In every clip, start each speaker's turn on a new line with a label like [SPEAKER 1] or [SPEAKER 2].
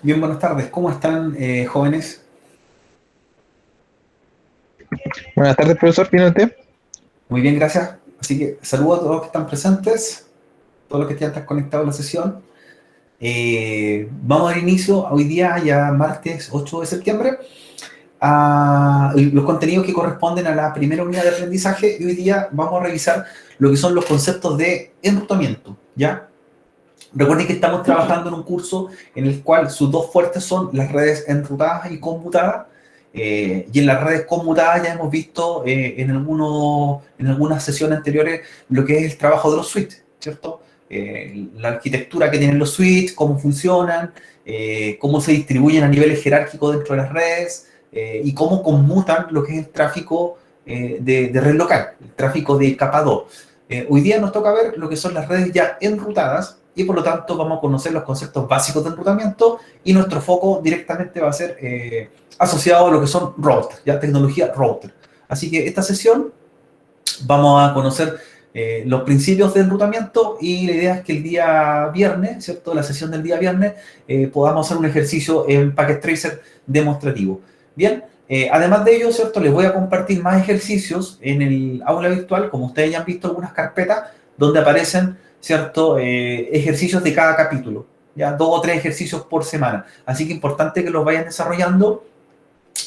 [SPEAKER 1] Bien, buenas tardes. ¿Cómo están, jóvenes?
[SPEAKER 2] Buenas tardes, profesor. ¿Tiene usted?
[SPEAKER 1] Muy bien, gracias. Así que saludo a todos los que están presentes, todos los que están conectados a la sesión. Vamos a dar inicio hoy día, ya martes 8 de septiembre, a los contenidos que corresponden a la primera unidad de aprendizaje. Y hoy día vamos a revisar lo que son los conceptos de enrutamiento, ¿ya? Recuerden que estamos trabajando en un curso en el cual sus dos fuertes son las redes enrutadas y conmutadas. Y en las redes conmutadas ya hemos visto en algunas sesiones anteriores lo que es el trabajo de los switches, ¿cierto? La arquitectura que tienen los switches, cómo funcionan, cómo se distribuyen a niveles jerárquicos dentro de las redes y cómo conmutan lo que es el tráfico de red local, el tráfico de capa 2. Hoy día nos toca ver lo que son las redes ya enrutadas y por lo tanto vamos a conocer los conceptos básicos de enrutamiento y nuestro foco directamente va a ser asociado a lo que son routers, ya tecnología router. Así que esta sesión vamos a conocer los principios de enrutamiento y la idea es que el día viernes, ¿cierto? La sesión del día viernes podamos hacer un ejercicio en Packet Tracer demostrativo. Bien, además de ello, ¿cierto? Les voy a compartir más ejercicios en el aula virtual, como ustedes ya han visto algunas carpetas donde aparecen, ¿cierto? Ejercicios de cada capítulo, ya 2 o 3 ejercicios por semana. Así que es importante que los vayan desarrollando,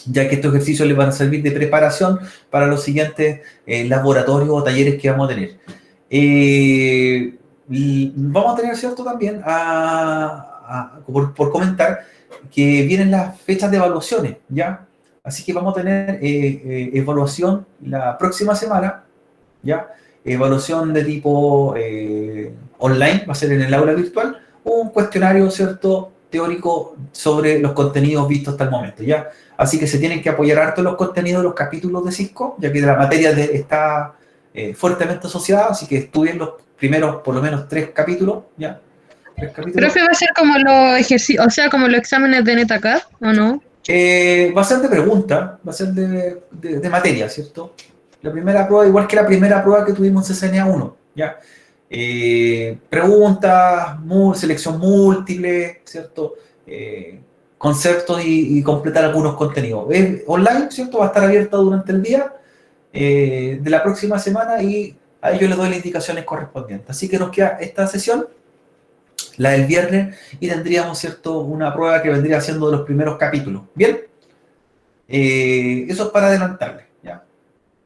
[SPEAKER 1] ya que estos ejercicios les van a servir de preparación para los siguientes laboratorios o talleres que vamos a tener. Vamos a tener, ¿cierto? También por comentar que vienen las fechas de evaluaciones, ¿ya? Así que vamos a tener evaluación la próxima semana, ¿ya? Evaluación de tipo online, va a ser en el aula virtual, un cuestionario, ¿cierto? Teórico sobre los contenidos vistos hasta el momento, ¿ya? Así que se tienen que apoyar harto los contenidos de los capítulos de Cisco, ya que la materia está fuertemente asociada, así que estudien los primeros, por lo menos, 3 capítulos, ¿ya? 3 capítulos.
[SPEAKER 3] ¿Profe, va a ser como los ejercicios, o sea, como los exámenes de NetAcad, o no?
[SPEAKER 1] Va a ser de pregunta, va a ser de materia, ¿cierto? La primera prueba, igual que la primera prueba que tuvimos en CCNA 1, ¿ya? Preguntas, selección múltiple, ¿cierto? Conceptos y completar algunos contenidos. Online, ¿cierto? Va a estar abierta durante el día de la próxima semana y a ello les doy las indicaciones correspondientes. Así que nos queda esta sesión, la del viernes, y tendríamos, ¿cierto?, una prueba que vendría siendo de los primeros capítulos. ¿Bien? Eso es para adelantarle, ¿ya?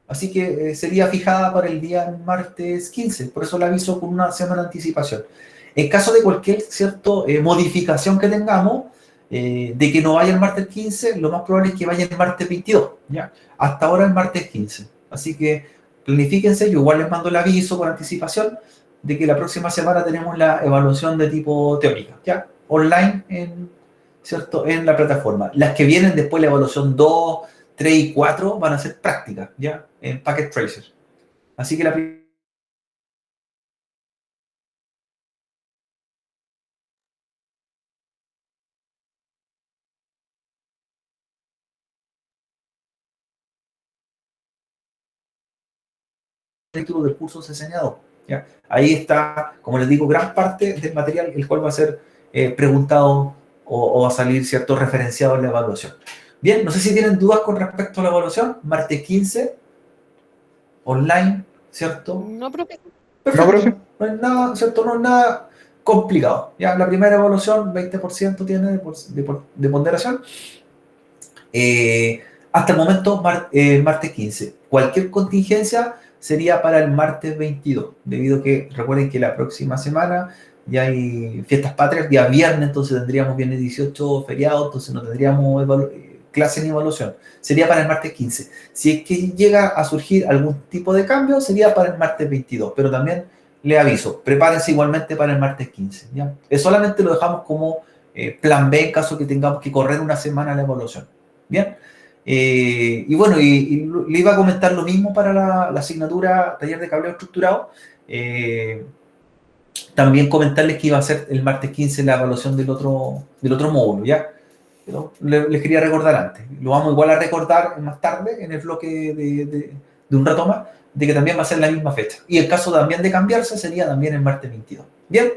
[SPEAKER 1] Así que sería fijada para el día martes 15, por eso la aviso con una semana de anticipación. En caso de cualquier, ¿cierto?, modificación que tengamos, de que no vaya el martes 15, lo más probable es que vaya el martes 22, ¿ya? Hasta ahora el martes 15. Así que planifíquense, yo igual les mando el aviso con anticipación de que la próxima semana tenemos la evaluación de tipo teórica, ¿ya? Online, ¿cierto?, en la plataforma. Las que vienen después, la evaluación 2, 3 y 4 van a ser prácticas, ¿ya? En Packet Tracer. Así que la título del curso enseñado, ¿ya? Ahí está, como les digo, gran parte del material el cual va a ser preguntado o va a salir, ¿cierto?, referenciado en la evaluación. Bien, no sé si tienen dudas con respecto a la evaluación. Martes 15, online, ¿cierto?
[SPEAKER 3] No, profe.
[SPEAKER 2] No,
[SPEAKER 1] Perfecto.
[SPEAKER 2] profe.
[SPEAKER 1] No es nada, ¿cierto? No es nada complicado. Ya, la primera evaluación, 20% tiene de ponderación. Hasta el momento, martes 15. Cualquier contingencia sería para el martes 22, debido a que recuerden que la próxima semana ya hay fiestas patrias, día viernes, entonces tendríamos viernes 18 feriado, entonces no tendríamos clase ni evaluación. Sería para el martes 15. Si es que llega a surgir algún tipo de cambio, sería para el martes 22, pero también le aviso, prepárense igualmente para el martes 15. ¿Ya? Solamente lo dejamos como plan B en caso que tengamos que correr una semana la evaluación. Bien, y bueno, y le iba a comentar lo mismo para la asignatura taller de cableo estructurado. También comentarles que iba a ser el martes 15 la evaluación del otro módulo, ¿ya? Pero les quería recordar antes. Lo vamos igual a recordar más tarde en el bloque de un rato más, de que también va a ser la misma fecha. Y el caso también de cambiarse sería también el martes 22. Bien.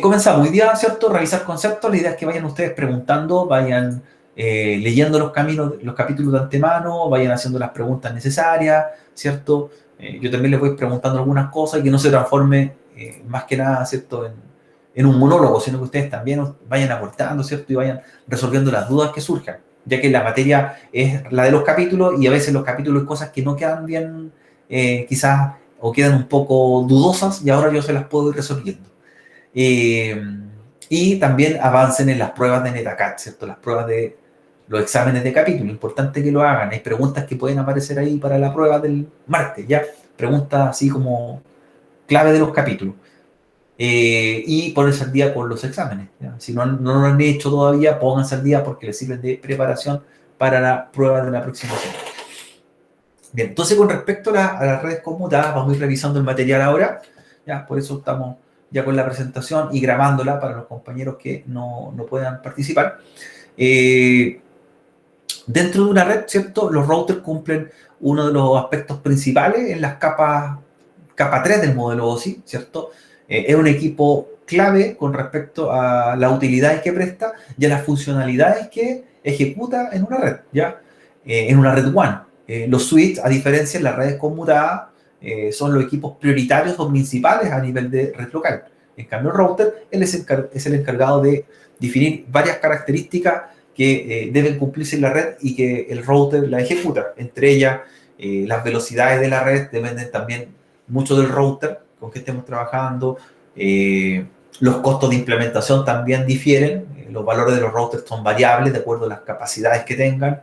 [SPEAKER 1] Comenzamos hoy día, ¿cierto? Revisar conceptos. La idea es que vayan ustedes preguntando, vayan leyendo los capítulos de antemano, vayan haciendo las preguntas necesarias, ¿cierto? Yo también les voy preguntando algunas cosas y que no se transforme más que nada, ¿cierto? En un monólogo, sino que ustedes también vayan aportando, ¿cierto? Y vayan resolviendo las dudas que surjan, ya que la materia es la de los capítulos y a veces los capítulos hay cosas que no quedan bien, quizás, o quedan un poco dudosas y ahora yo se las puedo ir resolviendo. Y también avancen en las pruebas de NetACAD, ¿cierto? Las pruebas de los exámenes de capítulo. Importante que lo hagan. Hay preguntas que pueden aparecer ahí para la prueba del martes, ¿ya? Preguntas así como clave de los capítulos. Y ponerse al día con los exámenes, ¿ya? Si no lo han hecho todavía, pónganse al día porque les sirven de preparación para la prueba de la próxima semana. Bien, entonces con respecto a las redes conmutadas, vamos a ir revisando el material ahora, ¿ya? Por eso estamos ya con la presentación y grabándola para los compañeros que no puedan participar. Dentro de una red, ¿cierto? Los routers cumplen uno de los aspectos principales en las capa 3 del modelo OSI, ¿cierto? Es un equipo clave con respecto a las utilidades que presta y a las funcionalidades que ejecuta en una red, ¿ya? En una red WAN. Los switches, a diferencia de las redes conmutadas, son los equipos prioritarios o principales a nivel de red local. En cambio, el router él es el encargado de definir varias características que deben cumplirse en la red y que el router la ejecuta. Entre ellas, las velocidades de la red dependen también mucho del router con que estemos trabajando. Los costos de implementación también difieren. Los valores de los routers son variables de acuerdo a las capacidades que tengan.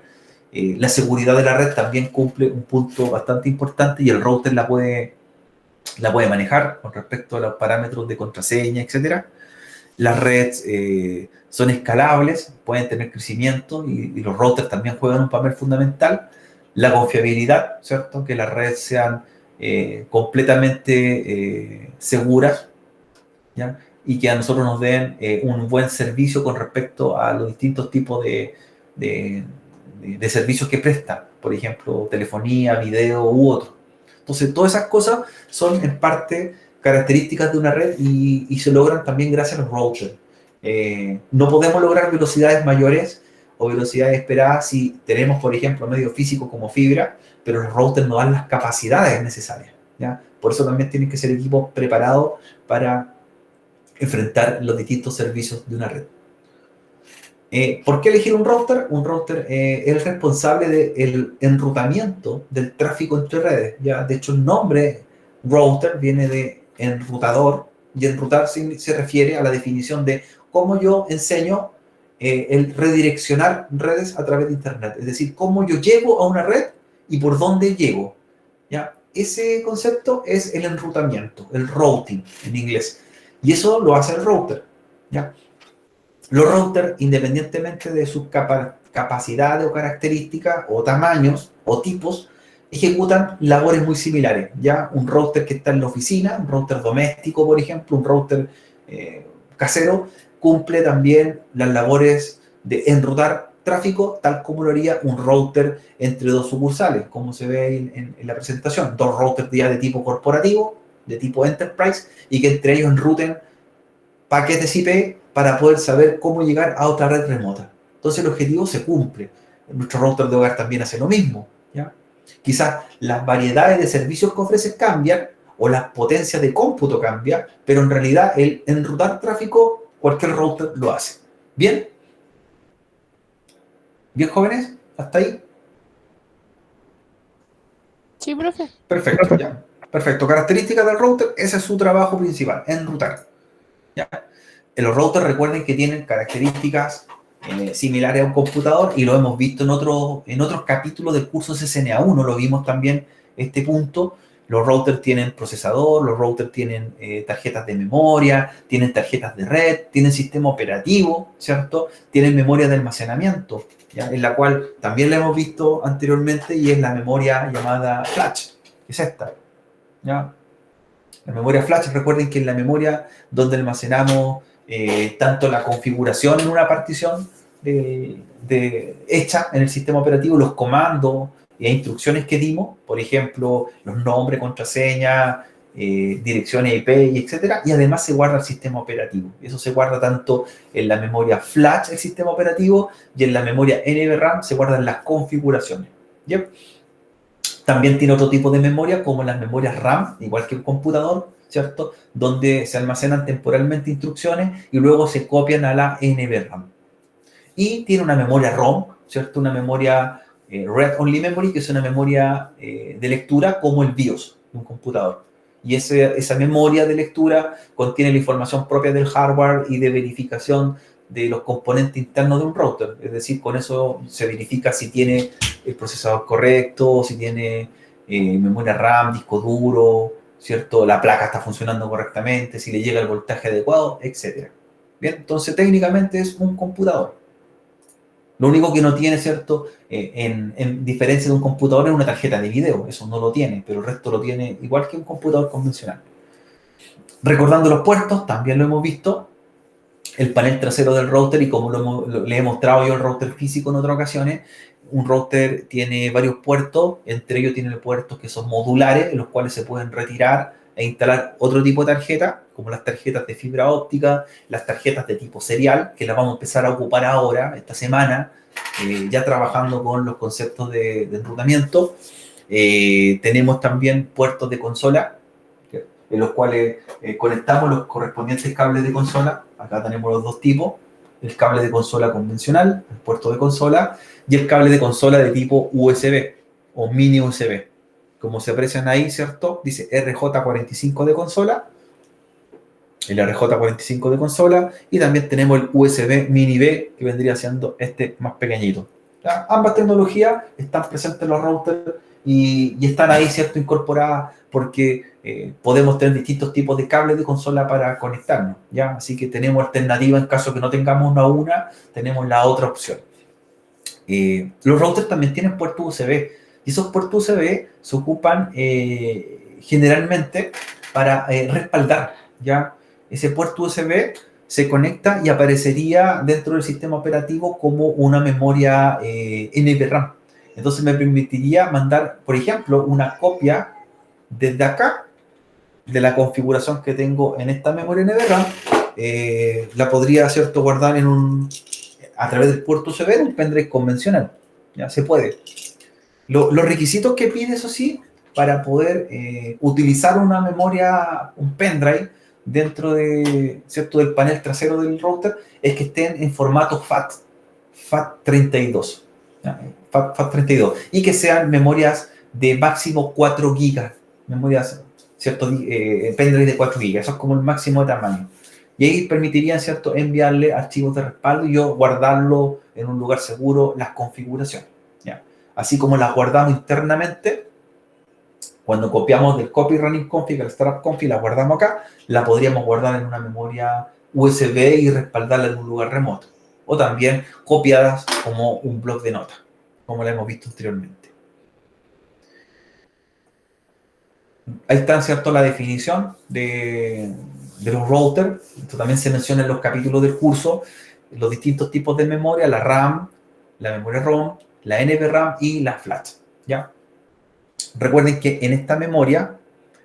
[SPEAKER 1] La seguridad de la red también cumple un punto bastante importante y el router la puede manejar con respecto a los parámetros de contraseña, etcétera. Las redes son escalables, pueden tener crecimiento y los routers también juegan un papel fundamental. La confiabilidad, ¿cierto? Que las redes sean completamente seguras, ¿ya? Y que a nosotros nos den un buen servicio con respecto a los distintos tipos de servicios que prestan, por ejemplo, telefonía, video u otro. Entonces, todas esas cosas son en parte características de una red y se logran también gracias a los routers. No podemos lograr velocidades mayores o velocidades esperadas si tenemos, por ejemplo, medios físicos como fibra, pero los routers no dan las capacidades necesarias, ¿ya? Por eso también tienen que ser equipos preparados para enfrentar los distintos servicios de una red. ¿Por qué elegir un router? Un router es responsable del enrutamiento del tráfico entre redes. ¿Ya? De hecho, el nombre router viene de enrutador, y enrutar se refiere a la definición de cómo yo enseño el redireccionar redes a través de Internet. Es decir, cómo yo llego a una red y por dónde llego. ¿Ya? Ese concepto es el enrutamiento, el routing en inglés. Y eso lo hace el router, ¿ya? Los routers, independientemente de sus capacidades o características o tamaños o tipos, ejecutan labores muy similares. ¿Ya? Un router que está en la oficina, un router doméstico, por ejemplo, un router casero, cumple también las labores de enrutar tráfico, tal como lo haría un router entre dos sucursales, como se ve en la presentación. Dos routers ya de tipo corporativo, de tipo enterprise, y que entre ellos enruten paquetes IP para poder saber cómo llegar a otra red remota. Entonces el objetivo se cumple. Nuestro router de hogar también hace lo mismo, ¿ya? Quizás las variedades de servicios que ofrece cambian o las potencias de cómputo cambian, pero en realidad el enrutar tráfico cualquier router lo hace. ¿Bien? ¿Bien, jóvenes? ¿Hasta ahí?
[SPEAKER 3] Sí, profe.
[SPEAKER 1] Perfecto, ya. Perfecto. Características del router, ese es su trabajo principal, enrutar. ¿Ya? Los routers, recuerden que tienen características similares a un computador y lo hemos visto en otros capítulos del curso CCNA1, lo vimos también este punto. Los routers tienen procesador, los routers tienen tarjetas de memoria, tienen tarjetas de red, tienen sistema operativo, ¿cierto? Tienen memoria de almacenamiento, ¿ya? En la cual también la hemos visto anteriormente y es la memoria llamada flash, que es esta, ¿ya? La memoria flash, recuerden que es la memoria donde almacenamos tanto la configuración en una partición hecha en el sistema operativo, los comandos e instrucciones que dimos, por ejemplo, los nombres, contraseña, direcciones IP y etcétera, y además se guarda el sistema operativo. Eso se guarda tanto en la memoria flash, el sistema operativo, y en la memoria NVRAM se guardan las configuraciones. ¿Ya? También tiene otro tipo de memoria, como las memorias RAM, igual que un computador, ¿cierto? Donde se almacenan temporalmente instrucciones y luego se copian a la NVRAM. Y tiene una memoria ROM, ¿cierto? Una memoria Read Only Memory, que es una memoria de lectura como el BIOS de un computador. Y esa memoria de lectura contiene la información propia del hardware y de verificación de los componentes internos de un router. Es decir, con eso se verifica si tiene el procesador correcto, si tiene memoria RAM, disco duro, ¿cierto? La placa está funcionando correctamente, si le llega el voltaje adecuado, etc. Bien, entonces técnicamente es un computador. Lo único que no tiene, ¿cierto? En diferencia de un computador, es una tarjeta de video. Eso no lo tiene, pero el resto lo tiene igual que un computador convencional. Recordando los puertos, también lo hemos visto. El panel trasero del router, y como le he mostrado yo el router físico en otras ocasiones, un router tiene varios puertos, entre ellos tiene puertos que son modulares, en los cuales se pueden retirar e instalar otro tipo de tarjeta, como las tarjetas de fibra óptica, las tarjetas de tipo serial, que las vamos a empezar a ocupar ahora, esta semana, ya trabajando con los conceptos de enrutamiento. Tenemos también puertos de consola, en los cuales conectamos los correspondientes cables de consola. Acá tenemos los dos tipos, el cable de consola convencional, el puerto de consola, y el cable de consola de tipo USB o mini USB. Como se aprecian ahí, ¿cierto? Dice RJ45 de consola, el RJ45 de consola, y también tenemos el USB mini B, que vendría siendo este más pequeñito. ¿Ya? Ambas tecnologías están presentes en los routers y están ahí, ¿cierto?, incorporadas, porque podemos tener distintos tipos de cables de consola para conectarnos, ¿ya? Así que tenemos alternativa en caso que no tengamos una, tenemos la otra opción. Los routers también tienen puertos USB, y esos puertos USB se ocupan generalmente para respaldar, ¿ya? Ese puerto USB se conecta y aparecería dentro del sistema operativo como una memoria NVRAM. Entonces me permitiría mandar, por ejemplo, una copia desde acá, de la configuración que tengo en esta memoria NVRAM, la podría, ¿cierto?, guardar a través del puerto USB en un pendrive convencional. Ya se puede. Los requisitos que pide, eso sí, para poder utilizar una memoria, un pendrive, dentro de, ¿cierto?, del panel trasero del router, es que estén en formato FAT32. FAT32. Y que sean memorias de máximo 4 GB. Memorias, ¿cierto? Pendrive de 4 GB. Eso es como el máximo de tamaño. Y ahí permitirían, ¿cierto?, enviarle archivos de respaldo y yo guardarlo en un lugar seguro, las configuraciones. ¿Ya? Así como las guardamos internamente, cuando copiamos del copy running config al startup config, la guardamos acá, la podríamos guardar en una memoria USB y respaldarla en un lugar remoto. O también copiadas como un bloc de notas, como la hemos visto anteriormente. Ahí está, ¿cierto?, la definición de los routers. Esto también se menciona en los capítulos del curso, los distintos tipos de memoria, la RAM, la memoria ROM, la NVRAM y la flash, ¿ya? Recuerden que en esta memoria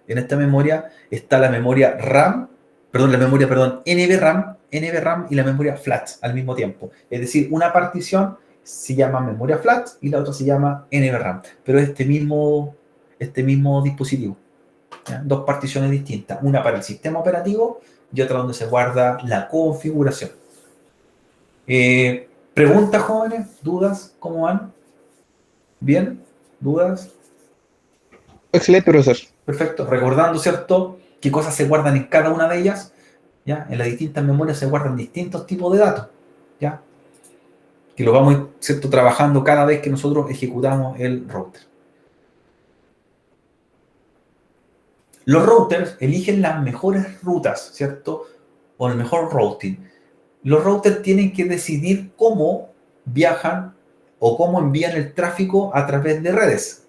[SPEAKER 1] está la memoria NVRAM y la memoria flash al mismo tiempo. Es decir, una partición se llama memoria flash y la otra se llama NVRAM, pero es este mismo dispositivo. ¿Ya? Dos particiones distintas, una para el sistema operativo y otra donde se guarda la configuración. ¿Preguntas, jóvenes? ¿Dudas? ¿Cómo van? ¿Bien? ¿Dudas?
[SPEAKER 2] Excelente, profesor.
[SPEAKER 1] Perfecto. Recordando, ¿cierto?, qué cosas se guardan en cada una de ellas. ¿Ya? En las distintas memorias se guardan distintos tipos de datos. ¿Ya? Que lo vamos, ¿cierto?, trabajando cada vez que nosotros ejecutamos el router. Los routers eligen las mejores rutas, ¿cierto?, o el mejor routing. Los routers tienen que decidir cómo viajan o cómo envían el tráfico a través de redes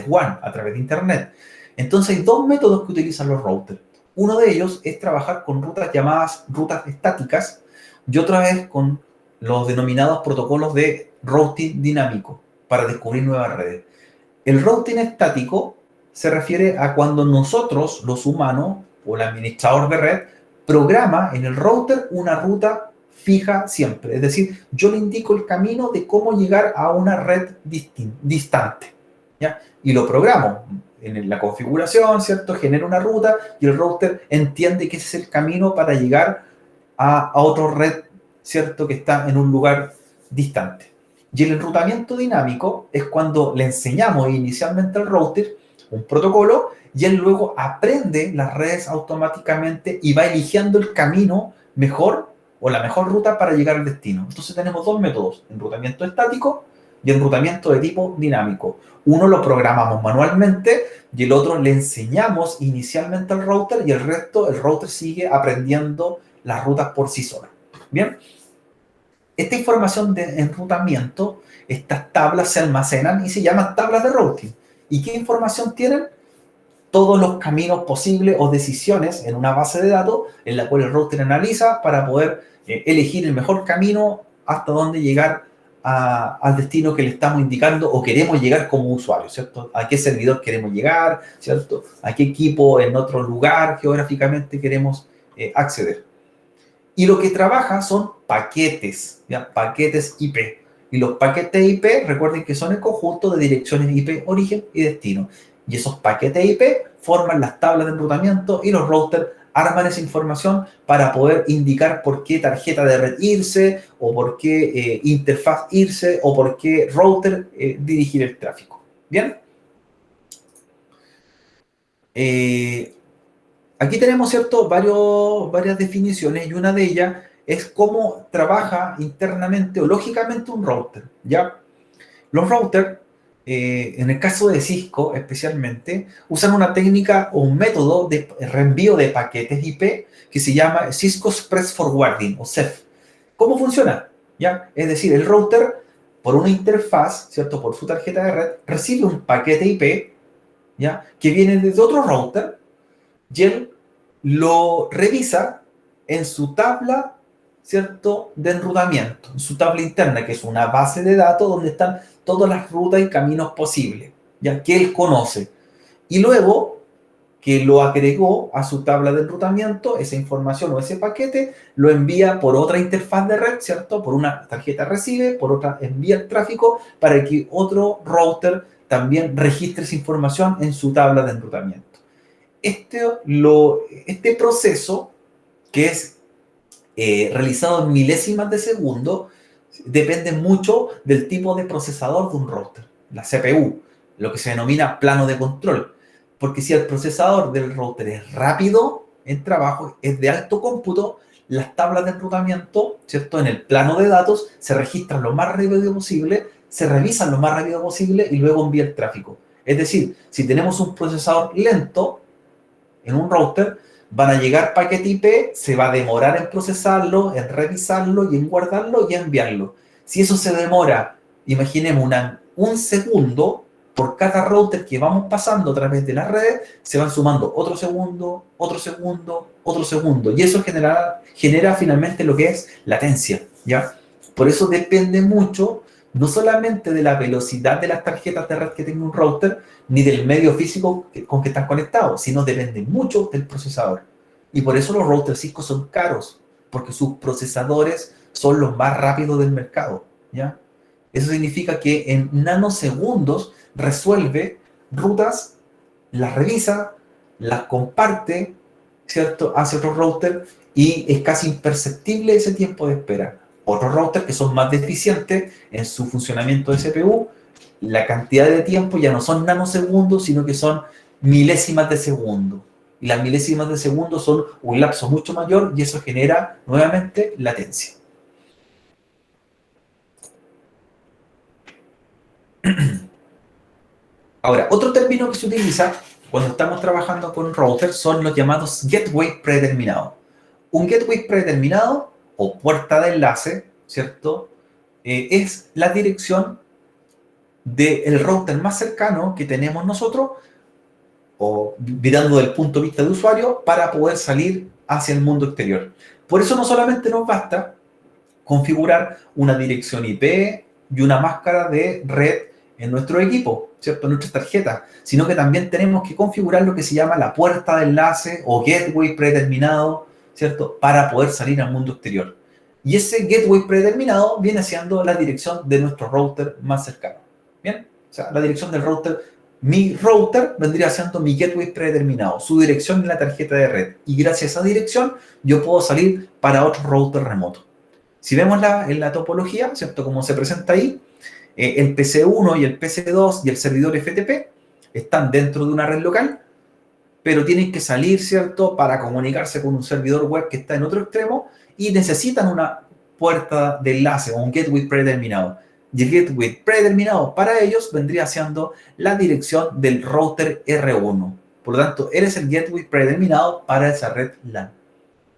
[SPEAKER 1] WAN, a través de Internet. Entonces hay dos métodos que utilizan los routers. Uno de ellos es trabajar con rutas llamadas rutas estáticas y otra vez con los denominados protocolos de routing dinámico para descubrir nuevas redes. El routing estático se refiere a cuando nosotros, los humanos, o el administrador de red, programa en el router una ruta fija siempre. Es decir, yo le indico el camino de cómo llegar a una red distante, ¿ya? Y lo programo en la configuración, ¿cierto? Genera una ruta y el router entiende que ese es el camino para llegar a otra red, ¿cierto? Que está en un lugar distante. Y el enrutamiento dinámico es cuando le enseñamos inicialmente al router un protocolo y él luego aprende las redes automáticamente y va eligiendo el camino mejor o la mejor ruta para llegar al destino. Entonces tenemos dos métodos, enrutamiento estático y enrutamiento de tipo dinámico. Uno lo programamos manualmente y el otro le enseñamos inicialmente al router y el resto, el router sigue aprendiendo las rutas por sí sola. Bien, esta información de enrutamiento, estas tablas se almacenan y se llaman tablas de routing. ¿Y qué información tienen? Todos los caminos posibles o decisiones en una base de datos en la cual el router analiza para poder elegir el mejor camino hasta dónde llegar al destino que le estamos indicando o queremos llegar como usuario, ¿cierto? A qué servidor queremos llegar, ¿cierto? A qué equipo en otro lugar geográficamente queremos acceder. Y lo que trabaja son paquetes, ¿ya? Paquetes IP. Y los paquetes IP, recuerden que son el conjunto de direcciones IP, origen y destino. Y esos paquetes IP forman las tablas de enrutamiento y los routers arman esa información para poder indicar por qué tarjeta de red irse, o por qué interfaz irse, o por qué router dirigir el tráfico. ¿Bien? Aquí tenemos, ¿cierto?, varias definiciones y una de ellas es cómo trabaja internamente o lógicamente un router, ¿ya? Los routers, en el caso de Cisco especialmente, usan una técnica o un método de reenvío de paquetes IP que se llama Cisco Express Forwarding o CEF. ¿Cómo funciona? ¿Ya? Es decir, el router, por una interfaz, ¿cierto?, por su tarjeta de red, recibe un paquete IP, ¿ya?, que viene desde otro router, y él lo revisa en su tabla, ¿cierto?, de enrutamiento, en su tabla interna, que es una base de datos donde están todas las rutas y caminos posibles, ya que él conoce. Y luego que lo agregó a su tabla de enrutamiento, esa información o ese paquete lo envía por otra interfaz de red, ¿cierto? Por una tarjeta recibe, por otra envía el tráfico para que otro router también registre esa información en su tabla de enrutamiento. Este proceso, que es realizado en milésimas de segundo, depende mucho del tipo de procesador de un router, la CPU, lo que se denomina plano de control. Porque si el procesador del router es rápido en trabajo, es de alto cómputo, las tablas de enrutamiento, ¿cierto?, en el plano de datos se registran lo más rápido posible, se revisan lo más rápido posible y luego envía el tráfico. Es decir, si tenemos un procesador lento en un router, van a llegar paquete IP, se va a demorar en procesarlo, en revisarlo y en guardarlo y enviarlo. Si eso se demora, imaginemos un segundo, por cada router que vamos pasando a través de las redes, se van sumando otro segundo, otro segundo, otro segundo. Y eso genera finalmente lo que es latencia, ¿ya? Por eso depende mucho, no solamente de la velocidad de las tarjetas de red que tenga un router, ni del medio físico con que están conectados, sino depende mucho del procesador. Y por eso los routers Cisco son caros, porque sus procesadores son los más rápidos del mercado, ¿ya? Eso significa que en nanosegundos resuelve rutas, las revisa, las comparte, ¿cierto?, hacia otro router y es casi imperceptible ese tiempo de espera. Otros routers que son más deficientes en su funcionamiento de CPU, la cantidad de tiempo ya no son nanosegundos, sino que son milésimas de segundo. Y las milésimas de segundo son un lapso mucho mayor y eso genera nuevamente latencia. Ahora, otro término que se utiliza cuando estamos trabajando con routers son los llamados gateway predeterminados. Un gateway predeterminado o puerta de enlace, ¿cierto?, es la dirección del router más cercano que tenemos nosotros, o mirando del punto de vista de usuario, para poder salir hacia el mundo exterior. Por eso no solamente nos basta configurar una dirección IP y una máscara de red en nuestro equipo, ¿cierto? En nuestras tarjetas, sino que también tenemos que configurar lo que se llama la puerta de enlace o gateway predeterminado, ¿cierto? Para poder salir al mundo exterior. Y ese gateway predeterminado viene siendo la dirección de nuestro router más cercano. ¿Bien? O sea, la dirección del router, mi router vendría siendo mi gateway predeterminado, su dirección en la tarjeta de red. Y gracias a esa dirección yo puedo salir para otro router remoto. Si vemos en la topología, ¿cierto? Como se presenta ahí, el PC1 y el PC2 y el servidor FTP están dentro de una red local, pero tienen que salir, ¿cierto?, para comunicarse con un servidor web que está en otro extremo y necesitan una puerta de enlace o un gateway predeterminado. Y el gateway predeterminado para ellos vendría siendo la dirección del router R1. Por lo tanto, eres el gateway predeterminado para esa red LAN.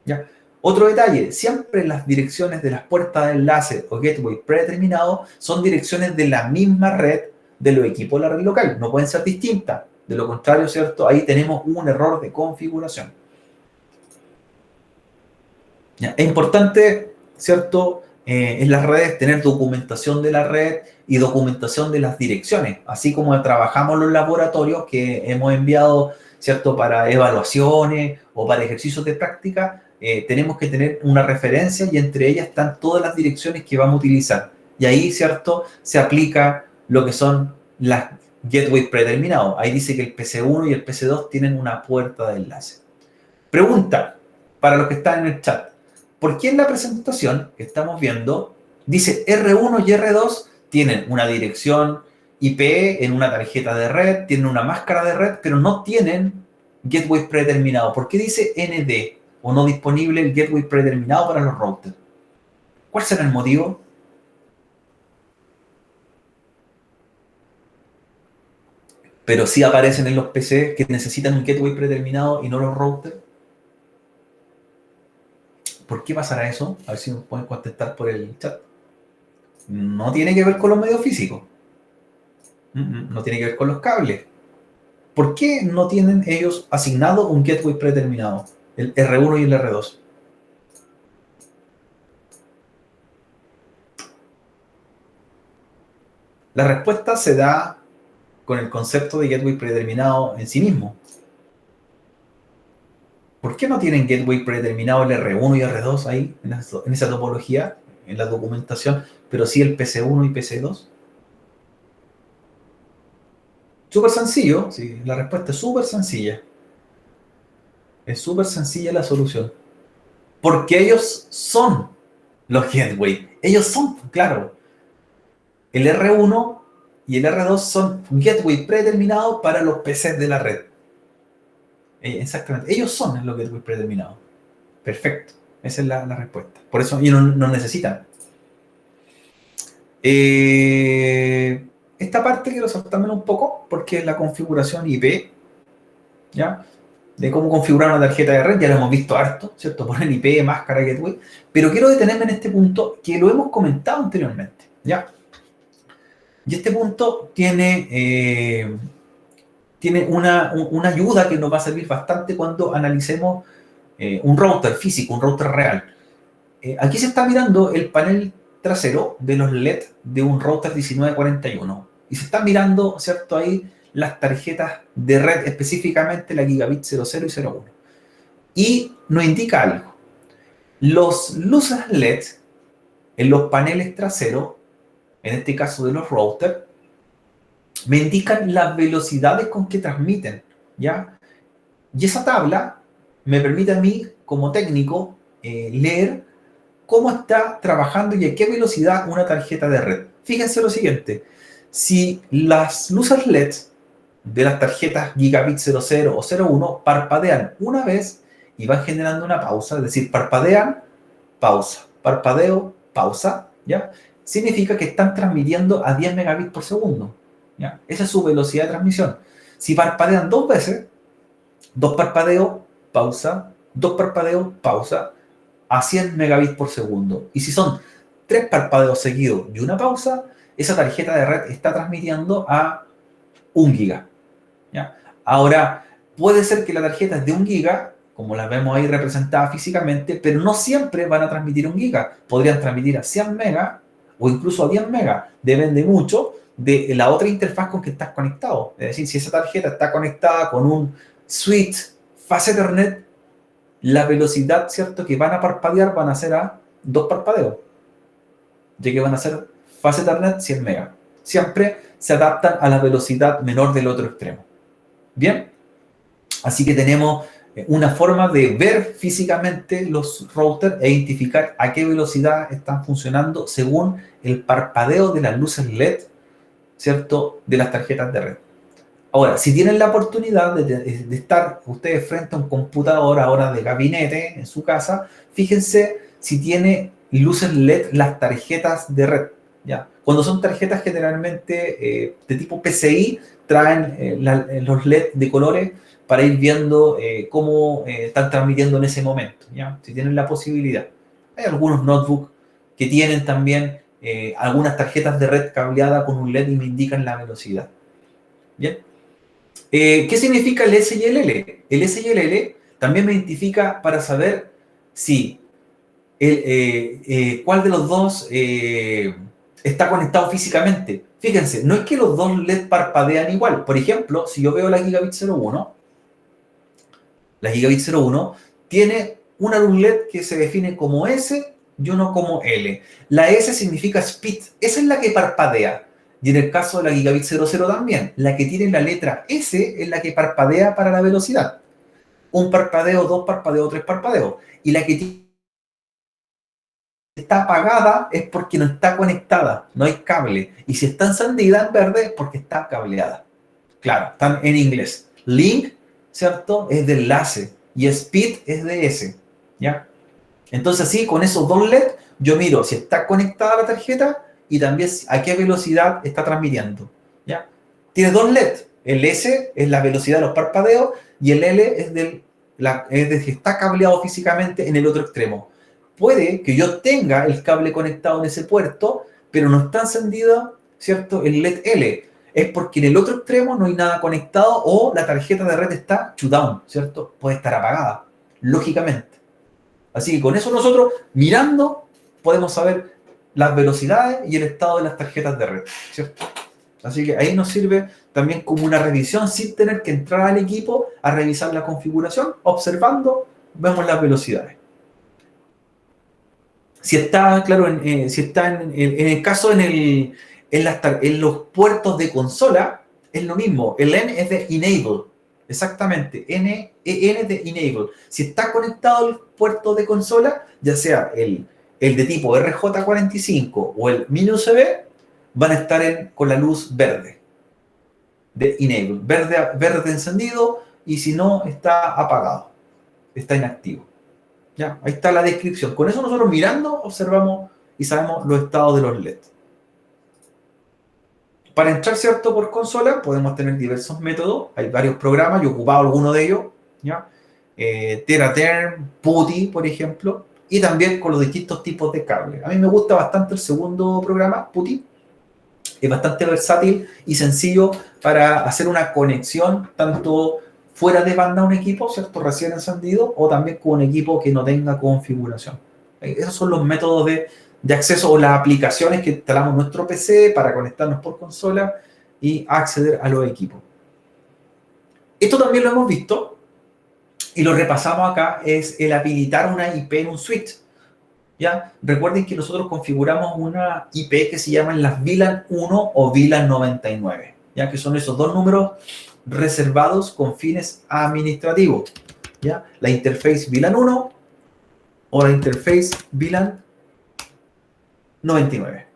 [SPEAKER 1] ¿Ya? Otro detalle, siempre las direcciones de las puertas de enlace o gateway predeterminado son direcciones de la misma red de los equipos de la red local, no pueden ser distintas. De lo contrario, ¿cierto? Ahí tenemos un error de configuración. ¿Ya? Es importante, ¿cierto? En las redes tener documentación de la red y documentación de las direcciones, así como trabajamos los laboratorios que hemos enviado, ¿cierto? Para evaluaciones o para ejercicios de práctica, tenemos que tener una referencia y entre ellas están todas las direcciones que vamos a utilizar. Y ahí, ¿cierto? Se aplica lo que son las gateway predeterminados. Ahí dice que el PC1 y el PC2 tienen una puerta de enlace. Pregunta para los que están en el chat. ¿Por qué en la presentación que estamos viendo dice R1 y R2 tienen una dirección IP en una tarjeta de red, tienen una máscara de red, pero no tienen gateway predeterminado? ¿Por qué dice ND o no disponible el gateway predeterminado para los routers? ¿Cuál será el motivo? Pero sí aparecen en los PC que necesitan un gateway predeterminado y no los routers. ¿Por qué pasará eso? A ver si nos pueden contestar por el chat. No tiene que ver con los medios físicos. No tiene que ver con los cables. ¿Por qué no tienen ellos asignado un gateway predeterminado? El R1 y el R2. La respuesta se da con el concepto de gateway predeterminado en sí mismo. ¿Por qué no tienen gateway predeterminado el R1 y R2 ahí, en esa topología, en la documentación, pero sí el PC1 y PC2? Súper sencillo, sí, la respuesta es súper sencilla. Es súper sencilla la solución. Porque ellos son los gateway. Ellos son, claro. El R1 y el R2 son gateway predeterminados para los PCs de la red. Exactamente. Ellos son los gateway predeterminados. Perfecto. Esa es la respuesta. Por eso ellos no necesitan. Esta parte quiero saltarme un poco porque es la configuración IP, ¿ya? De cómo configurar una tarjeta de red, ya lo hemos visto harto, ¿cierto? Poner IP, máscara, gateway, pero quiero detenerme en este punto que lo hemos comentado anteriormente, ¿ya? Y este punto tiene una ayuda que nos va a servir bastante cuando analicemos un router físico, un router real. Aquí se está mirando el panel trasero de los LED de un router 1941 y se están mirando, ¿cierto? Ahí las tarjetas de red, específicamente la gigabit 00 y 01. Y nos indica algo. Los luces LED en los paneles traseros, en este caso de los routers, me indican las velocidades con que transmiten, ¿ya? Y esa tabla me permite a mí, como técnico, leer cómo está trabajando y a qué velocidad una tarjeta de red. Fíjense lo siguiente. Si las luces LED de las tarjetas gigabit 00 o 01 parpadean una vez y van generando una pausa, es decir, parpadean, pausa, parpadeo, pausa, ¿ya? Significa que están transmitiendo a 10 megabits por segundo, ¿ya? Esa es su velocidad de transmisión. Si parpadean dos veces, dos parpadeos, pausa, dos parpadeos, pausa, a 100 megabits por segundo. Y si son 3 parpadeos seguidos y una pausa, esa tarjeta de red está transmitiendo a 1 giga. ¿Ya? Ahora, puede ser que la tarjeta es de 1 giga, como la vemos ahí representada físicamente, pero no siempre van a transmitir 1 giga. Podrían transmitir a 100 megas o incluso a 10 megas. Depende mucho de la otra interfaz con que estás conectado. Es decir, si esa tarjeta está conectada con un switch fase Ethernet, la velocidad, ¿cierto?, que van a parpadear van a ser a 2 parpadeos, ya que van a ser fase Ethernet 100 megas. Siempre se adaptan a la velocidad menor del otro extremo. Bien, así que tenemos una forma de ver físicamente los routers e identificar a qué velocidad están funcionando según el parpadeo de las luces LED, ¿cierto?, de las tarjetas de red. Ahora, si tienen la oportunidad de estar ustedes frente a un computador ahora de gabinete en su casa, fíjense si tiene luces LED las tarjetas de red, ¿ya? Cuando son tarjetas generalmente de tipo PCI, traen los LED de colores para ir viendo cómo están transmitiendo en ese momento, ¿ya? Si tienen la posibilidad. Hay algunos notebooks que tienen también algunas tarjetas de red cableada con un LED y me indican la velocidad. ¿Bien? ¿Qué significa el S y el L? El S y el L también me identifica para saber si cuál de los dos está conectado físicamente. Fíjense, no es que los dos LED parpadean igual. Por ejemplo, si yo veo la Gigabit 01, la Gigabit 01 tiene una luz LED que se define como S y uno como L. La S significa speed, esa es la que parpadea. Y en el caso de la Gigabit 00 también, la que tiene la letra S es la que parpadea para la velocidad. Un parpadeo, dos parpadeos, tres parpadeos. Y la que está apagada es porque no está conectada, no hay cable. Y si está encendida en verde es porque está cableada. Claro, están en inglés. Link, ¿cierto?, es de enlace. Y speed es de S, ¿ya? Entonces, sí, con esos dos LED, yo miro si está conectada la tarjeta y también a qué velocidad está transmitiendo, ¿ya? Tiene dos LED. El S es la velocidad de los parpadeos y el L es de que está cableado físicamente en el otro extremo. Puede que yo tenga el cable conectado en ese puerto, pero no está encendido, ¿cierto?, el LED L. Es porque en el otro extremo no hay nada conectado o la tarjeta de red está shutdown, ¿cierto? Puede estar apagada, lógicamente. Así que con eso nosotros, mirando, podemos saber las velocidades y el estado de las tarjetas de red, ¿cierto? Así que ahí nos sirve también como una revisión sin tener que entrar al equipo a revisar la configuración. Observando, vemos las velocidades. Si está, claro, si está en el caso en los puertos de consola, es lo mismo. El N es de enable. Exactamente, N de enable. Si está conectado al puerto de consola, ya sea el de tipo RJ45 o el mini USB, van a estar con la luz verde de enable. Verde encendido y si no, está apagado, está inactivo. ¿Ya? Ahí está la descripción. Con eso nosotros mirando observamos y sabemos los estados de los LED. Para entrar, ¿cierto?, por consola podemos tener diversos métodos. Hay varios programas, yo he ocupado alguno de ellos, ¿ya? Teraterm, PuTTY, por ejemplo, y también con los distintos tipos de cable. A mí me gusta bastante el segundo programa, PuTTY. Es bastante versátil y sencillo para hacer una conexión tanto fuera de banda a un equipo, ¿cierto?, recién encendido, o también con un equipo que no tenga configuración. Esos son los métodos de acceso o las aplicaciones que instalamos en nuestro PC para conectarnos por consola y acceder a los equipos. Esto también lo hemos visto y lo repasamos acá, es el habilitar una IP en un switch. ¿Ya? Recuerden que nosotros configuramos una IP que se llaman las VLAN 1 o VLAN 99, ¿ya? Que son esos dos números reservados con fines administrativos, ¿ya? La interface VLAN 1 o la interface VLAN 99.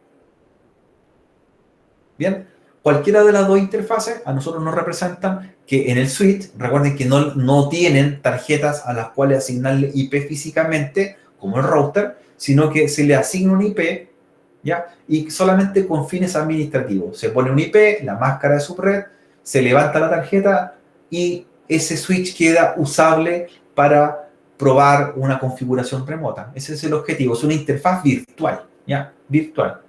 [SPEAKER 1] Bien, cualquiera de las dos interfaces a nosotros nos representan que en el switch, recuerden que no tienen tarjetas a las cuales asignarle IP físicamente, como el router, sino que se le asigna un IP, ¿ya? Y solamente con fines administrativos. Se pone un IP, la máscara de subred, se levanta la tarjeta y ese switch queda usable para probar una configuración remota. Ese es el objetivo, es una interfaz virtual, ¿ya? Virtual.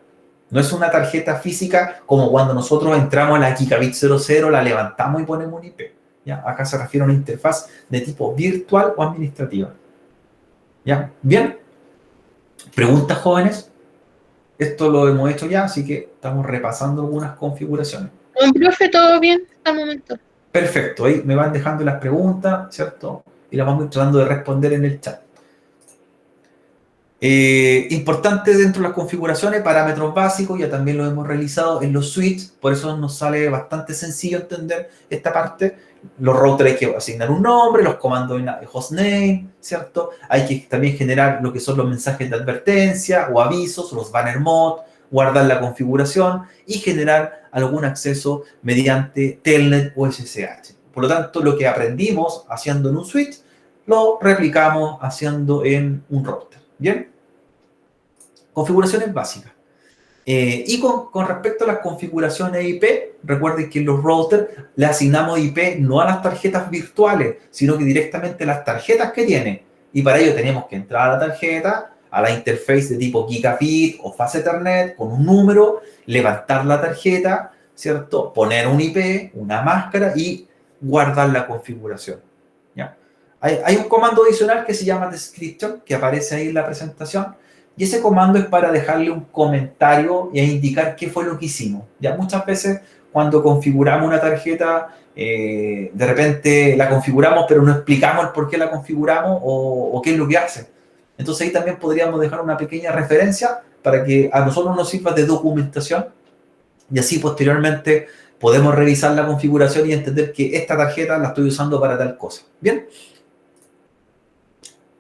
[SPEAKER 1] No es una tarjeta física como cuando nosotros entramos a la Gigabit 00, la levantamos y ponemos un IP, ¿ya? Acá se refiere a una interfaz de tipo virtual o administrativa. ¿Ya? ¿Bien? ¿Preguntas, jóvenes? Esto lo hemos hecho ya, así que estamos repasando algunas configuraciones.
[SPEAKER 3] Profe, todo bien hasta el momento.
[SPEAKER 1] Perfecto, ahí me van dejando las preguntas, ¿cierto? Y las vamos tratando de responder en el chat. Importante dentro de las configuraciones, parámetros básicos, ya también lo hemos realizado en los switches, por eso nos sale bastante sencillo entender esta parte. Los routers hay que asignar un nombre, los comandos en hostname, ¿cierto? Hay que también generar lo que son los mensajes de advertencia o avisos, los banner mode, guardar la configuración y generar algún acceso mediante Telnet o SSH. Por lo tanto, lo que aprendimos haciendo en un switch, lo replicamos haciendo en un router. ¿Bien? Configuraciones básicas. Y con respecto a las configuraciones IP, recuerden que en los routers le asignamos IP no a las tarjetas virtuales, sino que directamente a las tarjetas que tiene. Y para ello tenemos que entrar a la tarjeta, a la interface de tipo Gigabit o Fast Ethernet, con un número, levantar la tarjeta, ¿cierto? Poner un IP, una máscara y guardar la configuración. ¿Ya? Hay un comando adicional que se llama description, que aparece ahí en la presentación. Y ese comando es para dejarle un comentario e indicar qué fue lo que hicimos. Ya muchas veces cuando configuramos una tarjeta, de repente la configuramos, pero no explicamos el por qué la configuramos o qué es lo que hace. Entonces ahí también podríamos dejar una pequeña referencia para que a nosotros nos sirva de documentación y así posteriormente podemos revisar la configuración y entender que esta tarjeta la estoy usando para tal cosa. ¿Bien?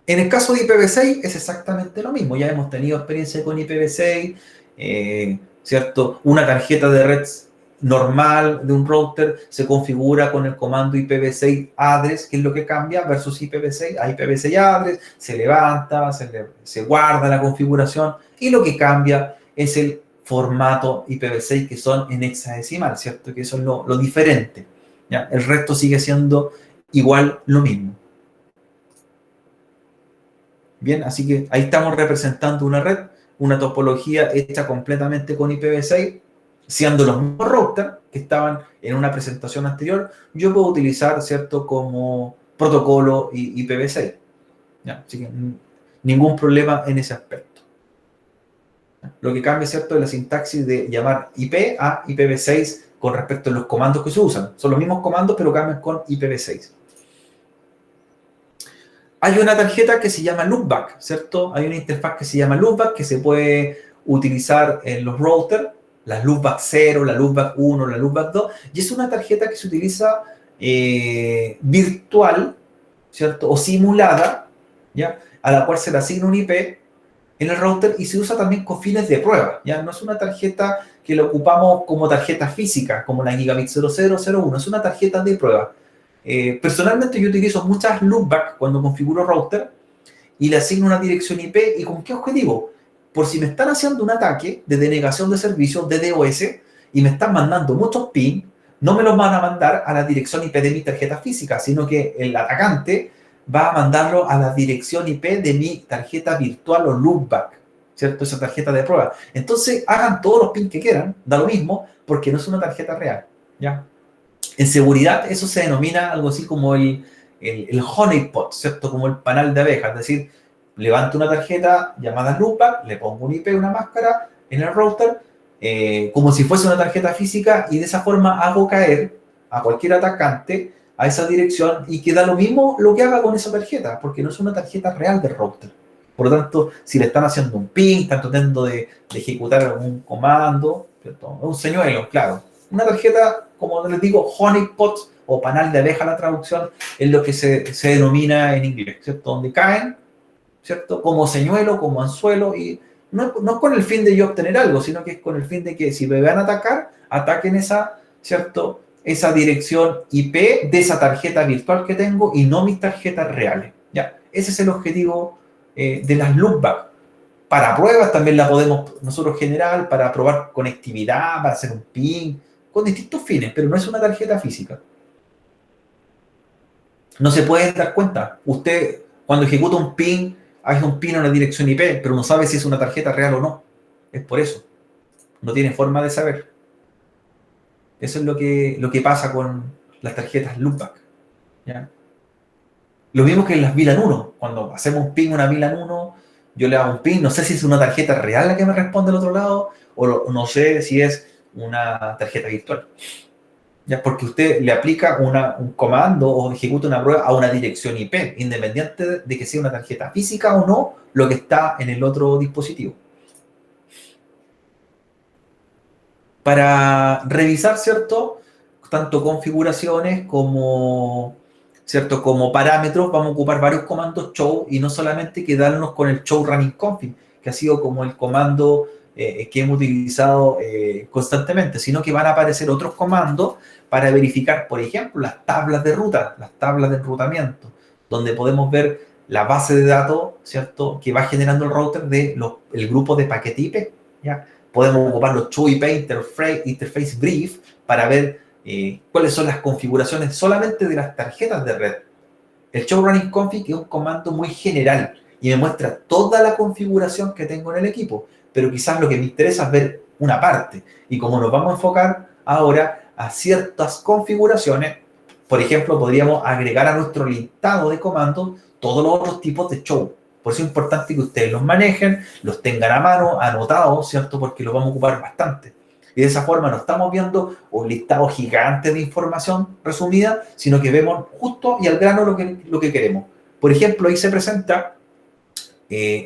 [SPEAKER 1] En el caso de IPv6 es exactamente lo mismo. Ya hemos tenido experiencia con IPv6, ¿cierto? Una tarjeta de red normal de un router se configura con el comando IPv6 address, que es lo que cambia, versus IPv6 a IPv6 address, se levanta, se guarda la configuración y lo que cambia es el formato IPv6 que son en hexadecimal, ¿cierto? Que eso es lo diferente. ¿Ya? El resto sigue siendo igual lo mismo. Bien, así que ahí estamos representando una red, una topología hecha completamente con IPv6, siendo los mismos routers que estaban en una presentación anterior, yo puedo utilizar, ¿cierto?, como protocolo IPv6. ¿Ya? Así que ningún problema en ese aspecto. Lo que cambia, ¿cierto?, es la sintaxis de llamar IP a IPv6 con respecto a los comandos que se usan. Son los mismos comandos, pero cambian con IPv6. Hay una tarjeta que se llama loopback, ¿cierto? Hay una interfaz que se llama loopback que se puede utilizar en los routers, la loopback 0, la loopback 1, la loopback 2, y es una tarjeta que se utiliza virtual, ¿cierto? O simulada, ¿ya? A la cual se le asigna un IP en el router y se usa también con fines de prueba, ¿ya? No es una tarjeta que la ocupamos como tarjeta física, como la Gigabit 0001, es una tarjeta de prueba. Personalmente yo utilizo muchas loopback cuando configuro router y le asigno una dirección IP. ¿Y con qué objetivo? Por si me están haciendo un ataque de denegación de servicios, de DOS, y me están mandando muchos ping, no me los van a mandar a la dirección IP de mi tarjeta física, sino que el atacante va a mandarlo a la dirección IP de mi tarjeta virtual o loopback, ¿cierto? Esa tarjeta de prueba. Entonces, hagan todos los ping que quieran, da lo mismo, porque no es una tarjeta real, ¿ya? En seguridad, eso se denomina algo así como el honeypot, ¿cierto? Como el panal de abejas. Es decir, levanto una tarjeta llamada loopback, le pongo un IP, una máscara en el router, como si fuese una tarjeta física, y de esa forma hago caer a cualquier atacante a esa dirección y queda lo mismo lo que haga con esa tarjeta, porque no es una tarjeta real del router. Por lo tanto, si le están haciendo un ping, están tratando de ejecutar algún comando, ¿cierto? Un señuelo, claro. Una tarjeta, como les digo, honeypot o panal de abeja, la traducción, es lo que se denomina en inglés, ¿cierto? Donde caen, ¿cierto? Como señuelo, como anzuelo, y no es con el fin de yo obtener algo, sino que es con el fin de que si me van a atacar, ataquen esa, ¿cierto? Esa dirección IP de esa tarjeta virtual que tengo y no mis tarjetas reales, ¿ya? Ese es el objetivo de las loopback. Para pruebas también la podemos nosotros generar, para probar conectividad, para hacer un ping, con distintos fines, pero no es una tarjeta física. No se puede dar cuenta. Usted, cuando ejecuta un ping, hace un ping a una dirección IP, pero no sabe si es una tarjeta real o no. Es por eso. No tiene forma de saber. Eso es lo que pasa con las tarjetas loopback, ¿ya? Lo mismo que en las VLAN 1. Cuando hacemos un ping a una VLAN 1, yo le hago un ping, no sé si es una tarjeta real la que me responde al otro lado, no sé si es una tarjeta virtual. Ya, porque usted le aplica un comando o ejecuta una prueba a una dirección IP, independiente de que sea una tarjeta física o no, lo que está en el otro dispositivo. Para revisar, ¿cierto? Tanto configuraciones como, ¿cierto? Como parámetros, vamos a ocupar varios comandos show y no solamente quedarnos con el show running config, que ha sido como el comando que hemos utilizado constantemente, sino que van a aparecer otros comandos para verificar, por ejemplo, las tablas de ruta, las tablas de enrutamiento, donde podemos ver la base de datos, ¿cierto? Que va generando el router de el grupo de paquete IP, ¿ya? Podemos ocupar los show IP interface brief para ver cuáles son las configuraciones solamente de las tarjetas de red. El show running config es un comando muy general y me muestra toda la configuración que tengo en el equipo, pero quizás lo que me interesa es ver una parte. Y como nos vamos a enfocar ahora a ciertas configuraciones, por ejemplo, podríamos agregar a nuestro listado de comandos todos los otros tipos de show. Por eso es importante que ustedes los manejen, los tengan a mano, anotados, ¿cierto? Porque los vamos a ocupar bastante. Y de esa forma no estamos viendo un listado gigante de información resumida, sino que vemos justo y al grano lo que queremos. Por ejemplo, ahí se presenta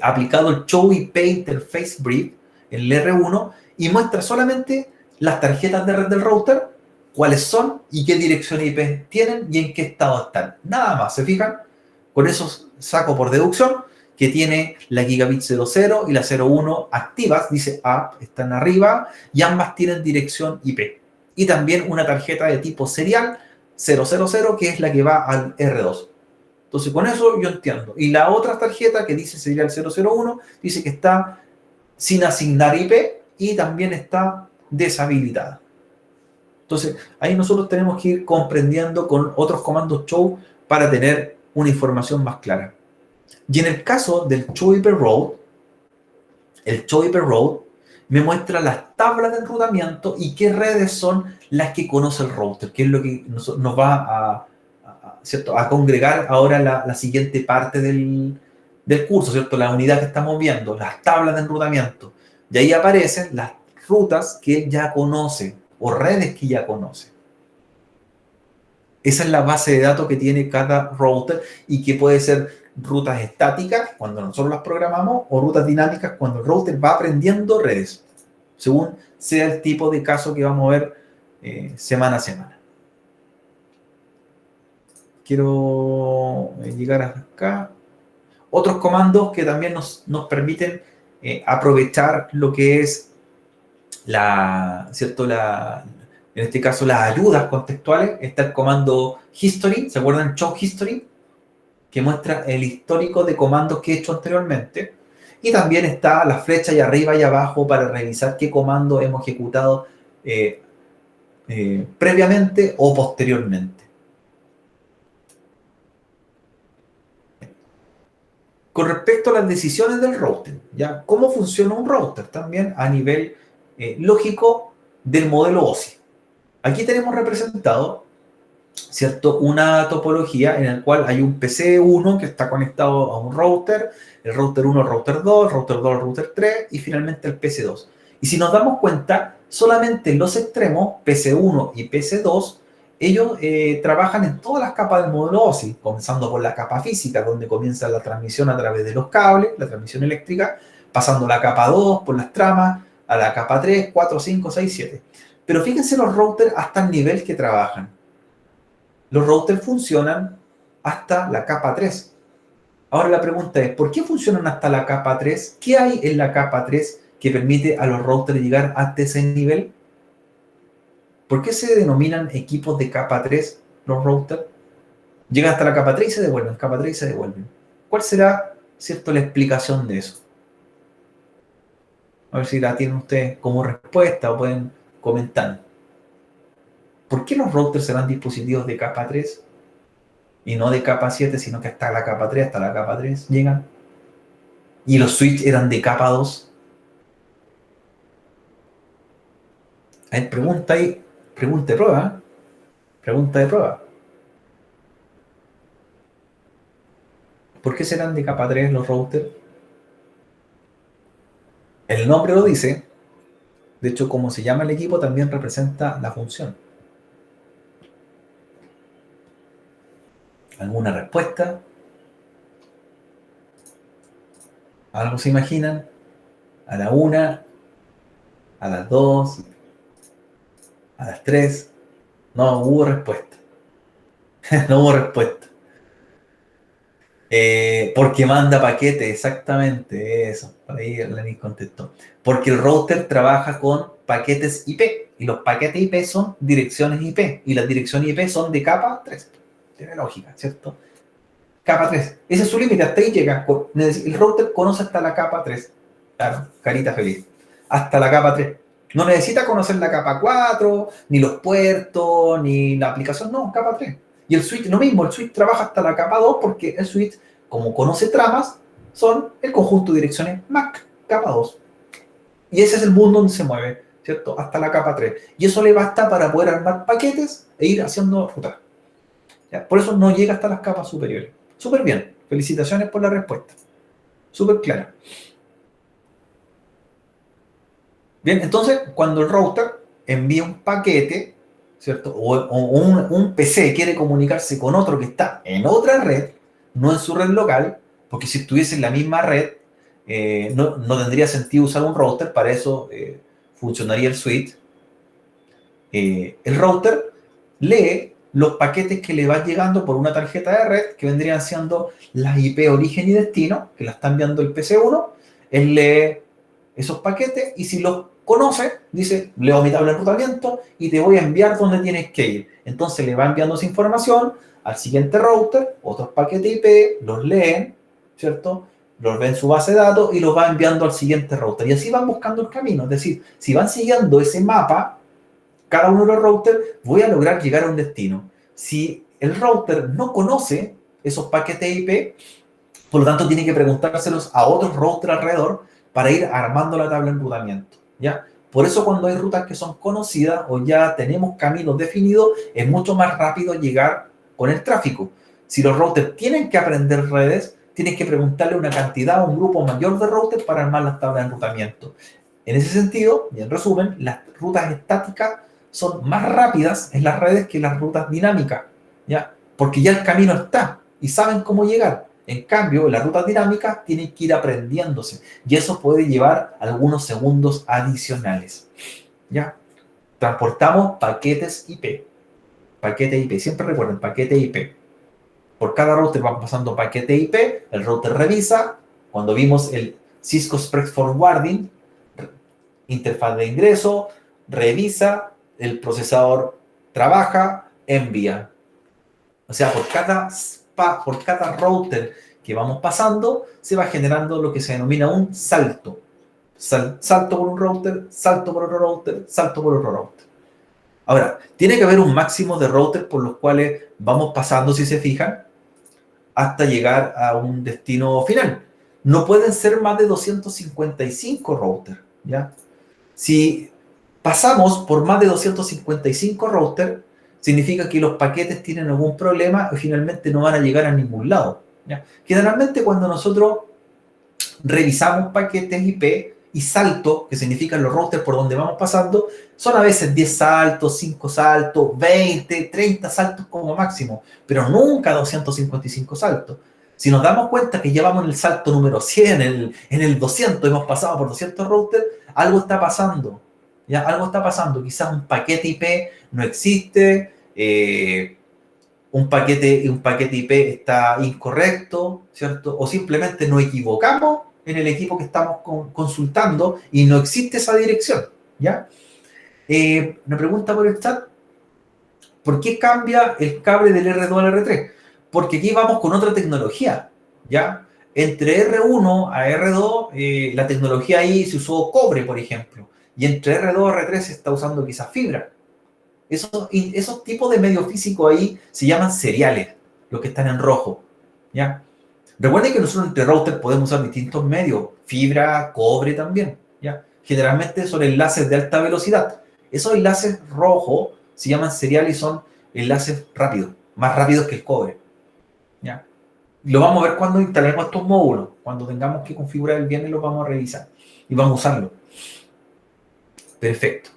[SPEAKER 1] aplicado el Show IP Interface Brief en el R1 y muestra solamente las tarjetas de red del router, cuáles son y qué dirección IP tienen y en qué estado están. Nada más, ¿se fijan? Con eso saco por deducción que tiene la gigabit 00 y la 01 activas, dice app, están arriba, y ambas tienen dirección IP. Y también una tarjeta de tipo serial 000, que es la que va al R2. Entonces, con eso yo entiendo. Y la otra tarjeta que dice serial 001, dice que está sin asignar IP y también está deshabilitada. Entonces, ahí nosotros tenemos que ir comprendiendo con otros comandos show para tener una información más clara. Y en el caso del show IP route, el show IP route me muestra las tablas de enrutamiento y qué redes son las que conoce el router, que es lo que nos va ¿cierto? A congregar ahora la siguiente parte del curso, ¿cierto? La unidad que estamos viendo, las tablas de enrutamiento. Y ahí aparecen las rutas que él ya conoce o redes que ya conoce. Esa es la base de datos que tiene cada router y que puede ser rutas estáticas cuando nosotros las programamos o rutas dinámicas cuando el router va aprendiendo redes, según sea el tipo de caso que vamos a ver semana a semana. Quiero llegar acá. Otros comandos que también nos permiten aprovechar lo que es ¿cierto? En este caso las ayudas contextuales. Está el comando history, ¿se acuerdan? Show history, que muestra el histórico de comandos que he hecho anteriormente. Y también está la flecha ahí arriba y abajo para revisar qué comando hemos ejecutado previamente o posteriormente. Con respecto a las decisiones del router, ¿ya? ¿Cómo funciona un router? También a nivel lógico del modelo OSI. Aquí tenemos representado, ¿cierto? Una topología en la cual hay un PC1 que está conectado a un router, el router 1 al router 2, el router 2 al router 3 y finalmente el PC2. Y si nos damos cuenta, solamente en los extremos, PC1 y PC2, ellos trabajan en todas las capas del módulo OSI, comenzando por la capa física, donde comienza la transmisión a través de los cables, la transmisión eléctrica, pasando la capa 2 por las tramas, a la capa 3, 4, 5, 6, 7. Pero fíjense los routers hasta el nivel que trabajan. Los routers funcionan hasta la capa 3. Ahora la pregunta es, ¿por qué funcionan hasta la capa 3? ¿Qué hay en la capa 3 que permite a los routers llegar hasta ese nivel? ¿Por qué se denominan equipos de capa 3 los routers? Llegan hasta la capa 3 y se devuelven, capa 3 y se devuelven. ¿Cuál será, cierto, la explicación de eso? A ver si la tienen ustedes como respuesta o pueden comentar. ¿Por qué los routers serán dispositivos de capa 3 y no de capa 7, sino que hasta la capa 3, hasta la capa 3 llegan? Y los switches eran de capa 2. Hay pregunta ahí, pregunta de prueba, ¿eh? Pregunta de prueba. ¿Por qué serán de capa 3 los routers? El nombre lo dice. De hecho, como se llama el equipo, también representa la función. ¿Alguna respuesta? ¿Algo se imaginan? A la 1, a las 2, a las 3. No hubo respuesta. No hubo respuesta. Porque manda paquetes, exactamente eso. Por ahí Lenin contestó. Porque el router trabaja con paquetes IP. Y los paquetes IP son direcciones IP. Y las direcciones IP son de capa 3. Tiene lógica, ¿cierto? Capa 3. Ese es su límite, hasta ahí llega. El router conoce hasta la capa 3. Claro, carita feliz. Hasta la capa 3. No necesita conocer la capa 4, ni los puertos, ni la aplicación. No, capa 3. Y el switch, lo mismo, el switch trabaja hasta la capa 2 porque el switch, como conoce tramas, son el conjunto de direcciones MAC, capa 2. Y ese es el mundo donde se mueve, ¿cierto? Hasta la capa 3. Y eso le basta para poder armar paquetes e ir haciendo rutas. ¿Ya? Por eso no llega hasta las capas superiores. Súper bien. Felicitaciones por la respuesta. Súper clara. Bien, entonces, cuando el router envía un paquete, ¿cierto? O un PC quiere comunicarse con otro que está en otra red, no en su red local, porque si estuviese en la misma red, no tendría sentido usar un router, para eso funcionaría el switch. El router lee los paquetes que le van llegando por una tarjeta de red, que vendrían siendo las IP origen y destino, que la está enviando el PC1. Él lee esos paquetes y si los conoce, dice, leo mi tabla de enrutamiento y te voy a enviar donde tienes que ir. Entonces le va enviando esa información al siguiente router, otros paquetes IP, los leen, ¿cierto? Los ve en su base de datos y los va enviando al siguiente router. Y así van buscando el camino. Es decir, si van siguiendo ese mapa, cada uno de los routers, voy a lograr llegar a un destino. Si el router no conoce esos paquetes IP, por lo tanto tiene que preguntárselos a otros routers alrededor para ir armando la tabla de enrutamiento, ¿ya? Por eso cuando hay rutas que son conocidas o ya tenemos caminos definidos, es mucho más rápido llegar con el tráfico. Si los routers tienen que aprender redes, tienes que preguntarle una cantidad, un grupo mayor de routers para armar las tablas de enrutamiento. En ese sentido, y en resumen, las rutas estáticas son más rápidas en las redes que las rutas dinámicas, ¿ya? Porque ya el camino está y saben cómo llegar. En cambio, las rutas dinámicas tienen que ir aprendiéndose y eso puede llevar algunos segundos adicionales, ¿ya? Transportamos paquetes IP. Paquete IP, siempre recuerden, paquete IP. Por cada router van pasando paquete IP, el router revisa. Cuando vimos el Cisco Express Forwarding, interfaz de ingreso, revisa, el procesador trabaja, envía. O sea, por cada router que vamos pasando, se va generando lo que se denomina un salto. Salto por un router, salto por otro router, salto por otro router. Ahora, tiene que haber un máximo de routers por los cuales vamos pasando, si se fijan, hasta llegar a un destino final. No pueden ser más de 255 routers, ¿ya? Si pasamos por más de 255 routers, significa que los paquetes tienen algún problema y finalmente no van a llegar a ningún lado, ¿ya? Generalmente cuando nosotros revisamos paquetes IP y salto, que significan los routers por donde vamos pasando, son a veces 10 saltos, 5 saltos, 20, 30 saltos como máximo, pero nunca 255 saltos. Si nos damos cuenta que ya vamos en el salto número 100, en el 200, hemos pasado por 200 routers, algo está pasando. ¿Ya? Algo está pasando. Quizás un paquete IP no existe, un paquete IP está incorrecto, ¿cierto? O simplemente nos equivocamos en el equipo que estamos consultando y no existe esa dirección, ¿ya? Una pregunta por el chat. ¿Por qué cambia el cable del R2 al R3? Porque aquí vamos con otra tecnología, ¿ya? Entre R1 a R2, la tecnología ahí se usó cobre, por ejemplo. Y entre R2 a R3 se está usando quizás fibra. Esos tipos de medios físicos ahí se llaman seriales, los que están en rojo, ¿ya? Recuerden que nosotros entre routers podemos usar distintos medios, fibra, cobre también, ¿ya? Generalmente son enlaces de alta velocidad. Esos enlaces rojos se llaman seriales y son enlaces rápidos, más rápidos que el cobre, ¿ya? Lo vamos a ver cuando instalemos estos módulos. Cuando tengamos que configurar el viernes, lo vamos a revisar y vamos a usarlo. Perfecto.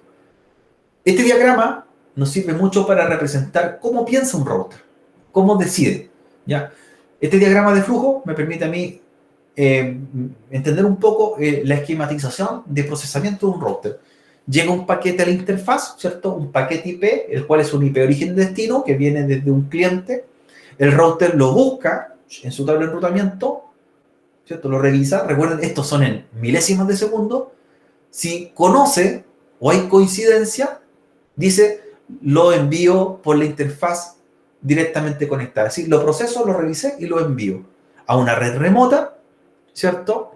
[SPEAKER 1] Este diagrama nos sirve mucho para representar cómo piensa un router, cómo decide, ¿ya? Este diagrama de flujo me permite a mí entender un poco la esquematización de procesamiento de un router. Llega un paquete a la interfaz, ¿cierto? Un paquete IP, el cual es un IP origen-destino, que viene desde un cliente. El router lo busca en su tabla de enrutamiento, ¿cierto? Lo revisa. Recuerden, estos son en milésimas de segundo. Si conoce o hay coincidencia, dice, lo envío por la interfaz directamente conectada. Es decir, lo proceso, lo revisé y lo envío a una red remota, ¿cierto?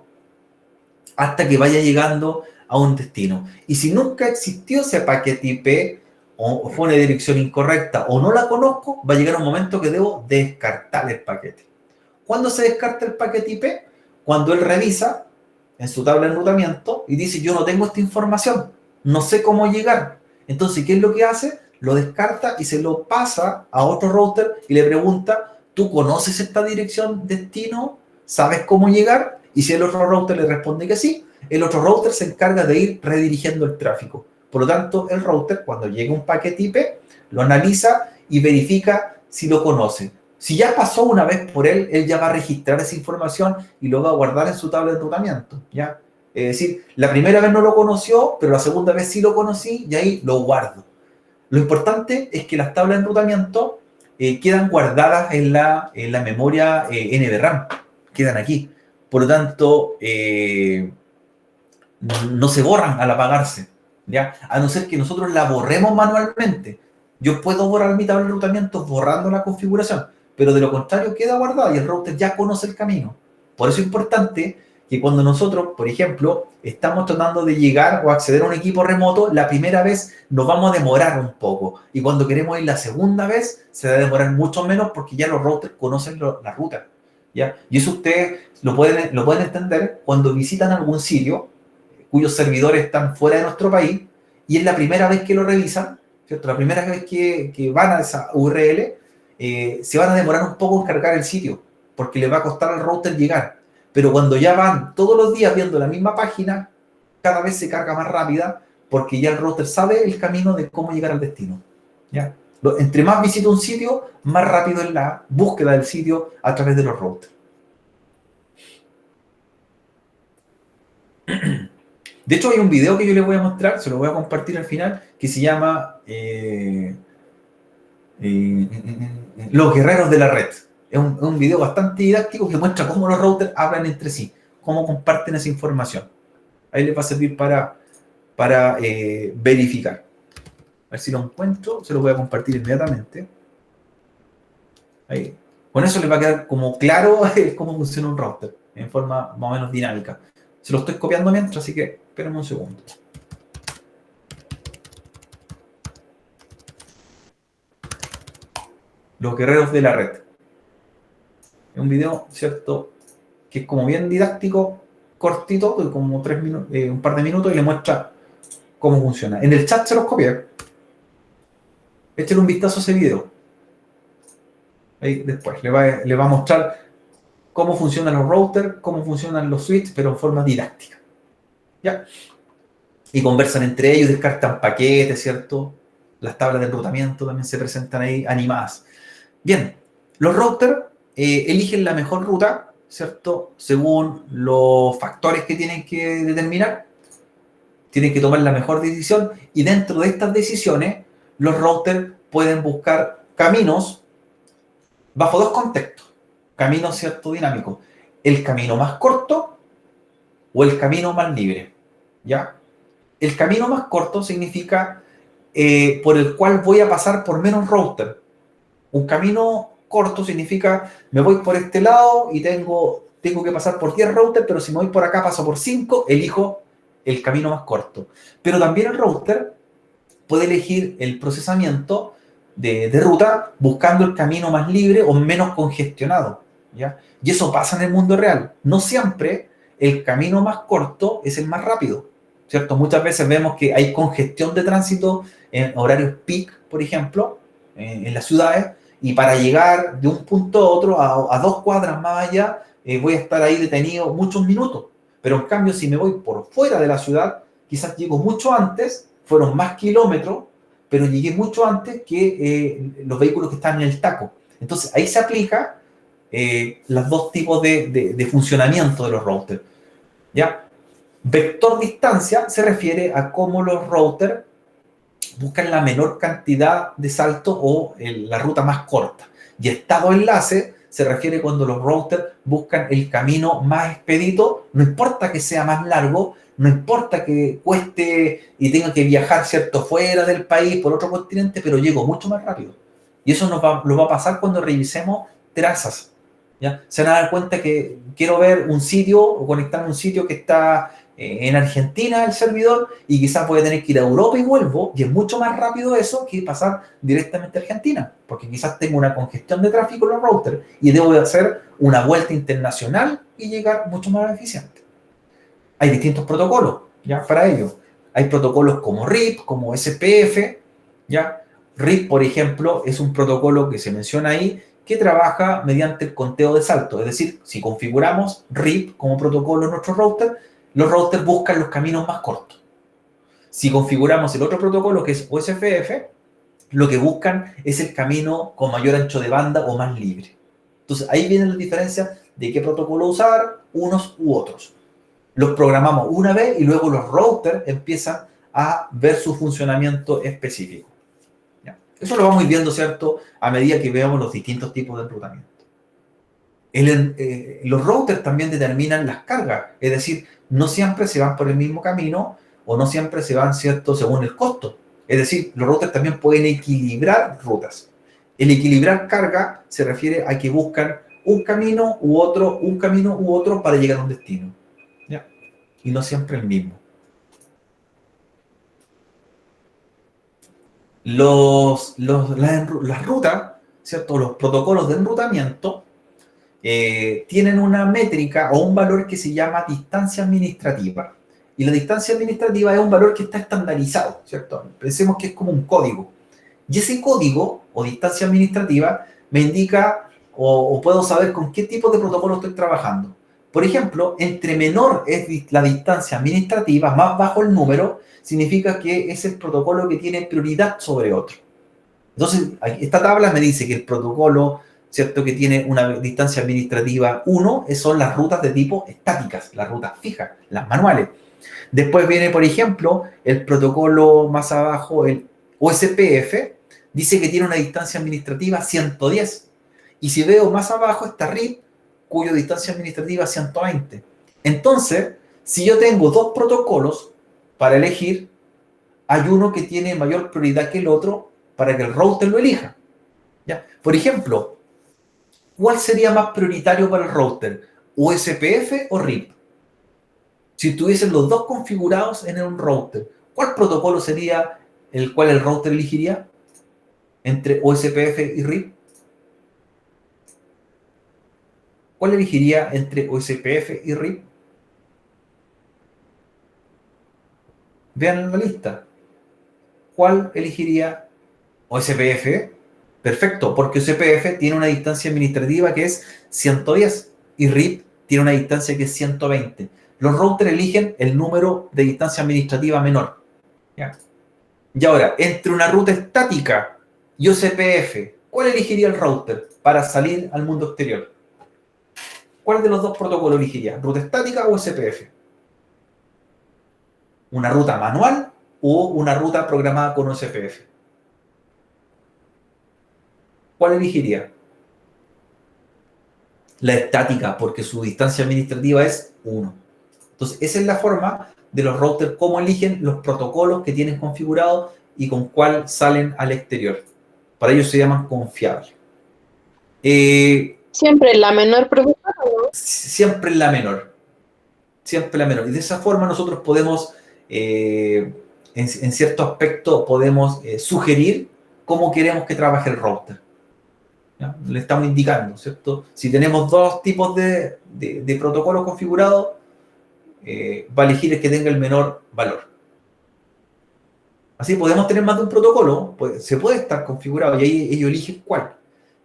[SPEAKER 1] Hasta que vaya llegando a un destino. Y si nunca existió ese paquete IP o fue una dirección incorrecta o no la conozco, va a llegar un momento que debo descartar el paquete. ¿Cuándo se descarta el paquete IP? Cuando él revisa en su tabla de enrutamiento y dice, yo no tengo esta información, no sé cómo llegar. Entonces, ¿qué es lo que hace? Lo descarta y se lo pasa a otro router y le pregunta, ¿tú conoces esta dirección destino? ¿Sabes cómo llegar? Y si el otro router le responde que sí, el otro router se encarga de ir redirigiendo el tráfico. Por lo tanto, el router, cuando llega un paquete IP, lo analiza y verifica si lo conoce. Si ya pasó una vez por él, él ya va a registrar esa información y lo va a guardar en su tabla de enrutamiento, ¿ya? Es decir, la primera vez no lo conoció, pero la segunda vez sí lo conocí y ahí lo guardo. Lo importante es que las tablas de enrutamiento quedan guardadas en la memoria NVRAM, quedan aquí. Por lo tanto, no se borran al apagarse, ¿ya? A no ser que nosotros la borremos manualmente. Yo puedo borrar mi tabla de enrutamiento borrando la configuración, pero de lo contrario queda guardada y el router ya conoce el camino. Por eso es importante que cuando nosotros, por ejemplo, estamos tratando de llegar o acceder a un equipo remoto, la primera vez nos vamos a demorar un poco. Y cuando queremos ir la segunda vez, se va a demorar mucho menos porque ya los routers conocen la ruta, ¿ya? Y eso ustedes lo pueden entender cuando visitan algún sitio cuyos servidores están fuera de nuestro país y es la primera vez que lo revisan, ¿cierto? La primera vez que van a esa URL, se van a demorar un poco en cargar el sitio porque les va a costar al router llegar. Pero cuando ya van todos los días viendo la misma página, cada vez se carga más rápida porque ya el router sabe el camino de cómo llegar al destino, ¿ya? Entre más visita un sitio, más rápido es la búsqueda del sitio a través de los routers. De hecho, hay un video que yo les voy a mostrar, se lo voy a compartir al final, que se llama Los Guerreros de la Red. Es un video bastante didáctico que muestra cómo los routers hablan entre sí, cómo comparten esa información. Ahí les va a servir para verificar. A ver si lo encuentro, se lo voy a compartir inmediatamente. Ahí. Con eso les va a quedar como claro cómo funciona un router, en forma más o menos dinámica. Se lo estoy copiando mientras, así que espérenme un segundo. Los Guerreros de la Red. Es un video, ¿cierto?, que es como bien didáctico, cortito, de como 3 minutos, un par de minutos, y le muestra cómo funciona. En el chat se los copié. Échale un vistazo a ese video. Ahí después le va a mostrar cómo funcionan los routers, cómo funcionan los switches, pero en forma didáctica, ¿ya? Y conversan entre ellos, descartan paquetes, ¿cierto? Las tablas de enrutamiento también se presentan ahí animadas. Bien, los routers eligen la mejor ruta, ¿cierto? Según los factores que tienen que determinar. Tienen que tomar la mejor decisión y dentro de estas decisiones, los routers pueden buscar caminos bajo dos contextos. Camino, ¿cierto?, dinámico. El camino más corto o el camino más libre, ¿ya? El camino más corto significa por el cual voy a pasar por menos router. Un camino corto significa me voy por este lado y tengo que pasar por 10 routers, pero si me voy por acá paso por 5, elijo el camino más corto. Pero también el router puede elegir el procesamiento de ruta buscando el camino más libre o menos congestionado, ¿ya? Y eso pasa en el mundo real. No siempre el camino más corto es el más rápido, ¿cierto? Muchas veces vemos que hay congestión de tránsito en horarios peak, por ejemplo, en las ciudades, y para llegar de un punto a otro, a 2 cuadras más allá, voy a estar ahí detenido muchos minutos. Pero en cambio, si me voy por fuera de la ciudad, quizás llego mucho antes, fueron más kilómetros, pero llegué mucho antes que los vehículos que están en el taco. Entonces, ahí se aplica los dos tipos de funcionamiento de los routers. ¿Ya? Vector distancia se refiere a cómo los routers buscan la menor cantidad de saltos o la ruta más corta. Y estado enlace se refiere cuando los routers buscan el camino más expedito, no importa que sea más largo, no importa que cueste y tenga que viajar, ¿cierto?, fuera del país, por otro continente, pero llego mucho más rápido. Y eso lo va a pasar cuando revisemos trazas. ¿Ya? Se van a dar cuenta que quiero ver un sitio o conectarme a un sitio que está en Argentina, el servidor, y quizás voy a tener que ir a Europa y vuelvo, y es mucho más rápido eso que pasar directamente a Argentina, porque quizás tengo una congestión de tráfico en los routers y debo de hacer una vuelta internacional y llegar mucho más eficiente. Hay distintos protocolos, ¿ya? Para ello. Hay protocolos como RIP, como SPF, ¿ya? RIP, por ejemplo, es un protocolo que se menciona ahí que trabaja mediante el conteo de saltos. Es decir, si configuramos RIP como protocolo en nuestro router, los routers buscan los caminos más cortos. Si configuramos el otro protocolo, que es OSPF, lo que buscan es el camino con mayor ancho de banda o más libre. Entonces, ahí viene la diferencia de qué protocolo usar, unos u otros. Los programamos una vez y luego los routers empiezan a ver su funcionamiento específico. ¿Ya? Eso lo vamos a ir viendo, ¿cierto?, a medida que veamos los distintos tipos de enrutamiento. Los routers también determinan las cargas, es decir, no siempre se van por el mismo camino o no siempre se van, ¿cierto?, según el costo. Es decir, los routers también pueden equilibrar rutas. El equilibrar carga se refiere a que buscan un camino u otro para llegar a un destino. ¿Ya? Y no siempre el mismo. Las rutas, ¿cierto?, los protocolos de enrutamiento tienen una métrica o un valor que se llama distancia administrativa. Y la distancia administrativa es un valor que está estandarizado, ¿cierto? Pensemos que es como un código. Y ese código o distancia administrativa me indica o puedo saber con qué tipo de protocolo estoy trabajando. Por ejemplo, entre menor es la distancia administrativa, más bajo el número, significa que es el protocolo que tiene prioridad sobre otro. Entonces, esta tabla me dice que el protocolo, ¿cierto?, que tiene una distancia administrativa 1, son las rutas de tipo estáticas, las rutas fijas, las manuales. Después viene, por ejemplo, el protocolo más abajo, el OSPF, dice que tiene una distancia administrativa 110. Y si veo más abajo está RIP, cuya distancia administrativa es 120. Entonces, si yo tengo dos protocolos para elegir, hay uno que tiene mayor prioridad que el otro para que el router lo elija. ¿Ya? Por ejemplo, ¿cuál sería más prioritario para el router? ¿OSPF o RIP? Si tuviesen los dos configurados en un router, ¿cuál protocolo sería el cual el router elegiría entre OSPF y RIP? ¿Cuál elegiría entre OSPF y RIP? Vean la lista. ¿Cuál elegiría? OSPF. Perfecto, porque OSPF tiene una distancia administrativa que es 110 y RIP tiene una distancia que es 120. Los routers eligen el número de distancia administrativa menor. ¿Ya? Y ahora, entre una ruta estática y OSPF, ¿cuál elegiría el router para salir al mundo exterior? ¿Cuál de los dos protocolos elegiría? ¿Ruta estática o OSPF? ¿Una ruta manual o una ruta programada con OSPF? ¿Cuál elegiría? La estática, porque su distancia administrativa es 1. Entonces, esa es la forma de los routers, cómo eligen los protocolos que tienen configurados y con cuál salen al exterior. Para ello se llaman confiables.
[SPEAKER 4] Siempre la menor pregunta, ¿no?
[SPEAKER 1] Siempre la menor. Siempre la menor. Y de esa forma nosotros podemos, en cierto aspecto, podemos sugerir cómo queremos que trabaje el router. ¿Ya? Le estamos indicando, ¿cierto? Si tenemos dos tipos de protocolos configurados, va a elegir el que tenga el menor valor. Así podemos tener más de un protocolo, pues, se puede estar configurado y ahí ellos eligen cuál.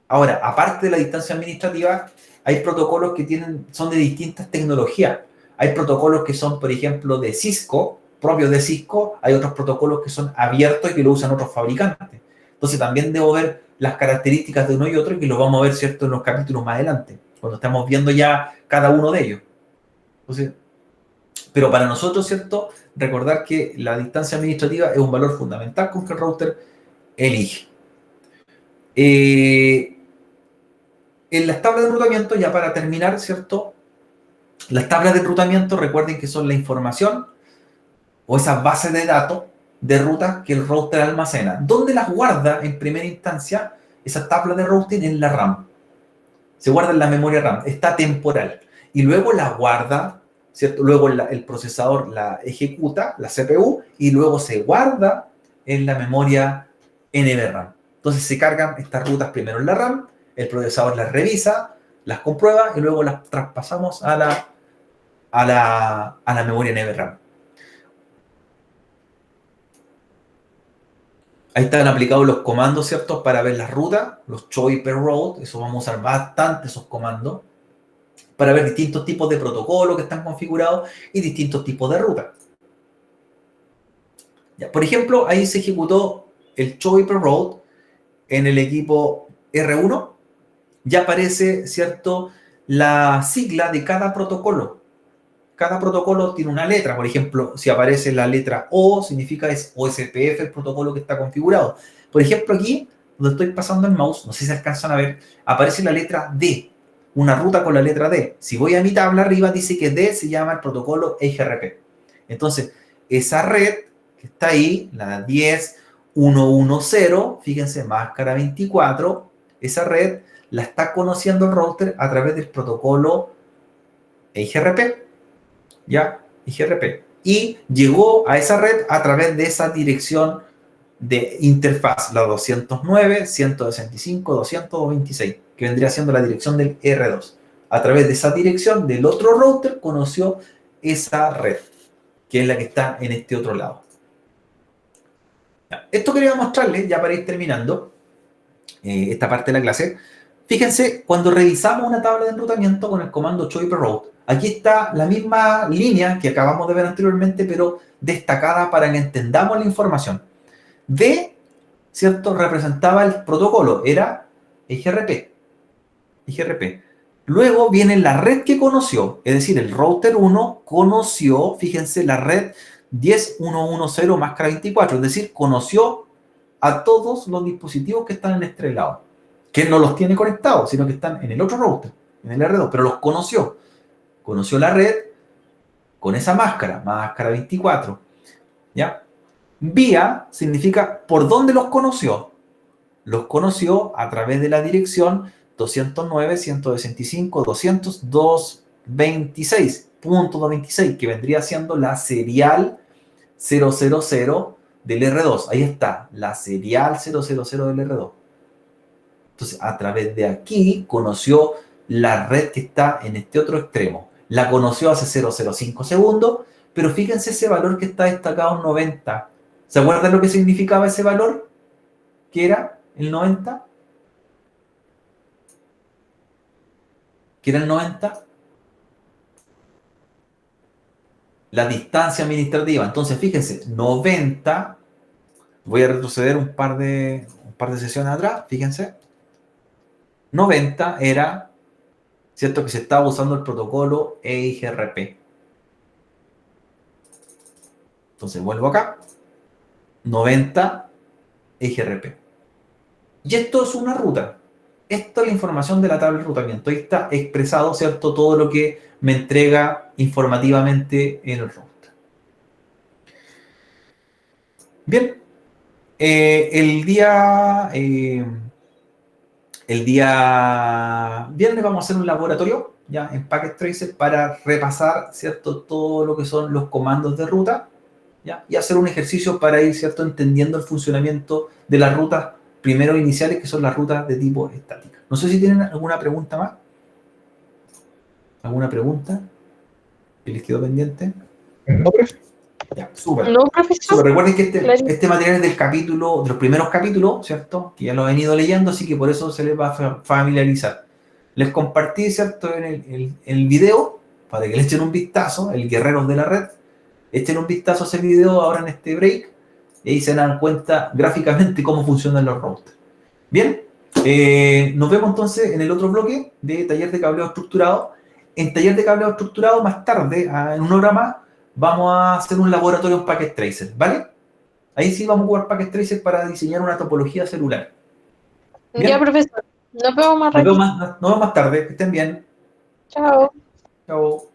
[SPEAKER 1] Ahora, aparte de la distancia administrativa, hay protocolos que son de distintas tecnologías. Hay protocolos que son, por ejemplo, de Cisco, propios de Cisco, hay otros protocolos que son abiertos y que lo usan otros fabricantes. Entonces también debo ver las características de uno y otro, y que lo vamos a ver, ¿cierto?, en los capítulos más adelante, cuando estamos viendo ya cada uno de ellos. Entonces, pero para nosotros, ¿cierto?, recordar que la distancia administrativa es un valor fundamental con que el router elige. En las tablas de enrutamiento, ya para terminar, ¿cierto?, las tablas de enrutamiento, recuerden que son la información o esas bases de datos de rutas que el router almacena. ¿Dónde las guarda en primera instancia? Esas tablas de routing en la RAM. Se guarda en la memoria RAM, está temporal. Y luego la guarda, ¿cierto? Luego el procesador la ejecuta, la CPU, y luego se guarda en la memoria NVRAM. Entonces se cargan estas rutas primero en la RAM, el procesador las revisa, las comprueba y luego las traspasamos a la memoria NVRAM. Ahí están aplicados los comandos, ¿cierto?, para ver las rutas, los choice per route, eso vamos a usar bastante esos comandos, para ver distintos tipos de protocolos que están configurados y distintos tipos de rutas. Ya, por ejemplo, ahí se ejecutó el choice per route en el equipo R1, ya aparece, ¿cierto?, la sigla de cada protocolo. Cada protocolo tiene una letra. Por ejemplo, si aparece la letra O, significa es OSPF el protocolo que está configurado. Por ejemplo, aquí, donde estoy pasando el mouse, no sé si alcanzan a ver, aparece la letra D, una ruta con la letra D. Si voy a mi tabla arriba, dice que D se llama el protocolo EIGRP. Entonces, esa red que está ahí, la 10.1.1.0, fíjense, máscara 24, esa red la está conociendo el router a través del protocolo EIGRP. ¿Ya? IGRP. Y llegó a esa red a través de esa dirección de interfaz, la 209, 165, 226, que vendría siendo la dirección del R2. A través de esa dirección del otro router conoció esa red, que es la que está en este otro lado. Esto quería mostrarles, ya para ir terminando esta parte de la clase. Fíjense, cuando revisamos una tabla de enrutamiento con el comando choice per route, aquí está la misma línea que acabamos de ver anteriormente, pero destacada para que entendamos la información. D, ¿cierto?, representaba el protocolo, era IGRP. Luego viene la red que conoció, es decir, el router 1 conoció, fíjense, la red 10.1.1.0 máscara 24, es decir, conoció a todos los dispositivos que están en este lado, que no los tiene conectados, sino que están en el otro router, en el R2, pero los conoció. Conoció la red con esa máscara 24, ¿ya? Vía significa por dónde los conoció. Los conoció a través de la dirección 209, 165, 200.226, que vendría siendo la serial 000 del R2. Ahí está, la serial 000 del R2. Entonces, a través de aquí conoció la red que está en este otro extremo. La conoció hace 0,05 segundos, pero fíjense ese valor que está destacado en 90. ¿Se acuerdan lo que significaba ese valor? ¿Qué era el 90? ¿Qué era el 90? La distancia administrativa. Entonces, fíjense, 90, voy a retroceder un par de sesiones atrás, fíjense. 90 era, ¿cierto?, que se estaba usando el protocolo EIGRP. Entonces vuelvo acá. 90 EIGRP. Y esto es una ruta. Esto es la información de la tabla de enrutamiento. Ahí está expresado, ¿cierto?, todo lo que me entrega informativamente en el router. Bien. El día viernes vamos a hacer un laboratorio ya en Packet Tracer para repasar, ¿cierto?, todo lo que son los comandos de ruta, ¿ya? Y hacer un ejercicio para ir, ¿cierto?, entendiendo el funcionamiento de las rutas primero iniciales, que son las rutas de tipo estática. No sé si tienen alguna pregunta más. ¿Alguna pregunta que les quedó pendiente?
[SPEAKER 2] No, profe.
[SPEAKER 1] Ya, súper.
[SPEAKER 4] No, profesor.
[SPEAKER 1] Súper. Recuerden que este material es de los primeros capítulos, ¿cierto? Que ya lo han ido leyendo, así que por eso se les va a familiarizar. Les compartí, ¿cierto?, en el video, para que le echen un vistazo, el Guerreros de la Red. Echen un vistazo a ese video ahora en este break, y ahí se dan cuenta gráficamente cómo funcionan los routers. Bien, nos vemos entonces en el otro bloque de taller de cableado estructurado. En taller de cableado estructurado, más tarde, en una hora más, vamos a hacer un laboratorio en Packet Tracer, ¿vale? Ahí sí vamos a jugar Packet Tracer para diseñar una topología celular. Bien.
[SPEAKER 4] Ya, profesor. Nos vemos más
[SPEAKER 1] Nos
[SPEAKER 4] ratito.
[SPEAKER 1] vemos más tarde, que estén bien.
[SPEAKER 4] Chao.
[SPEAKER 1] Chao.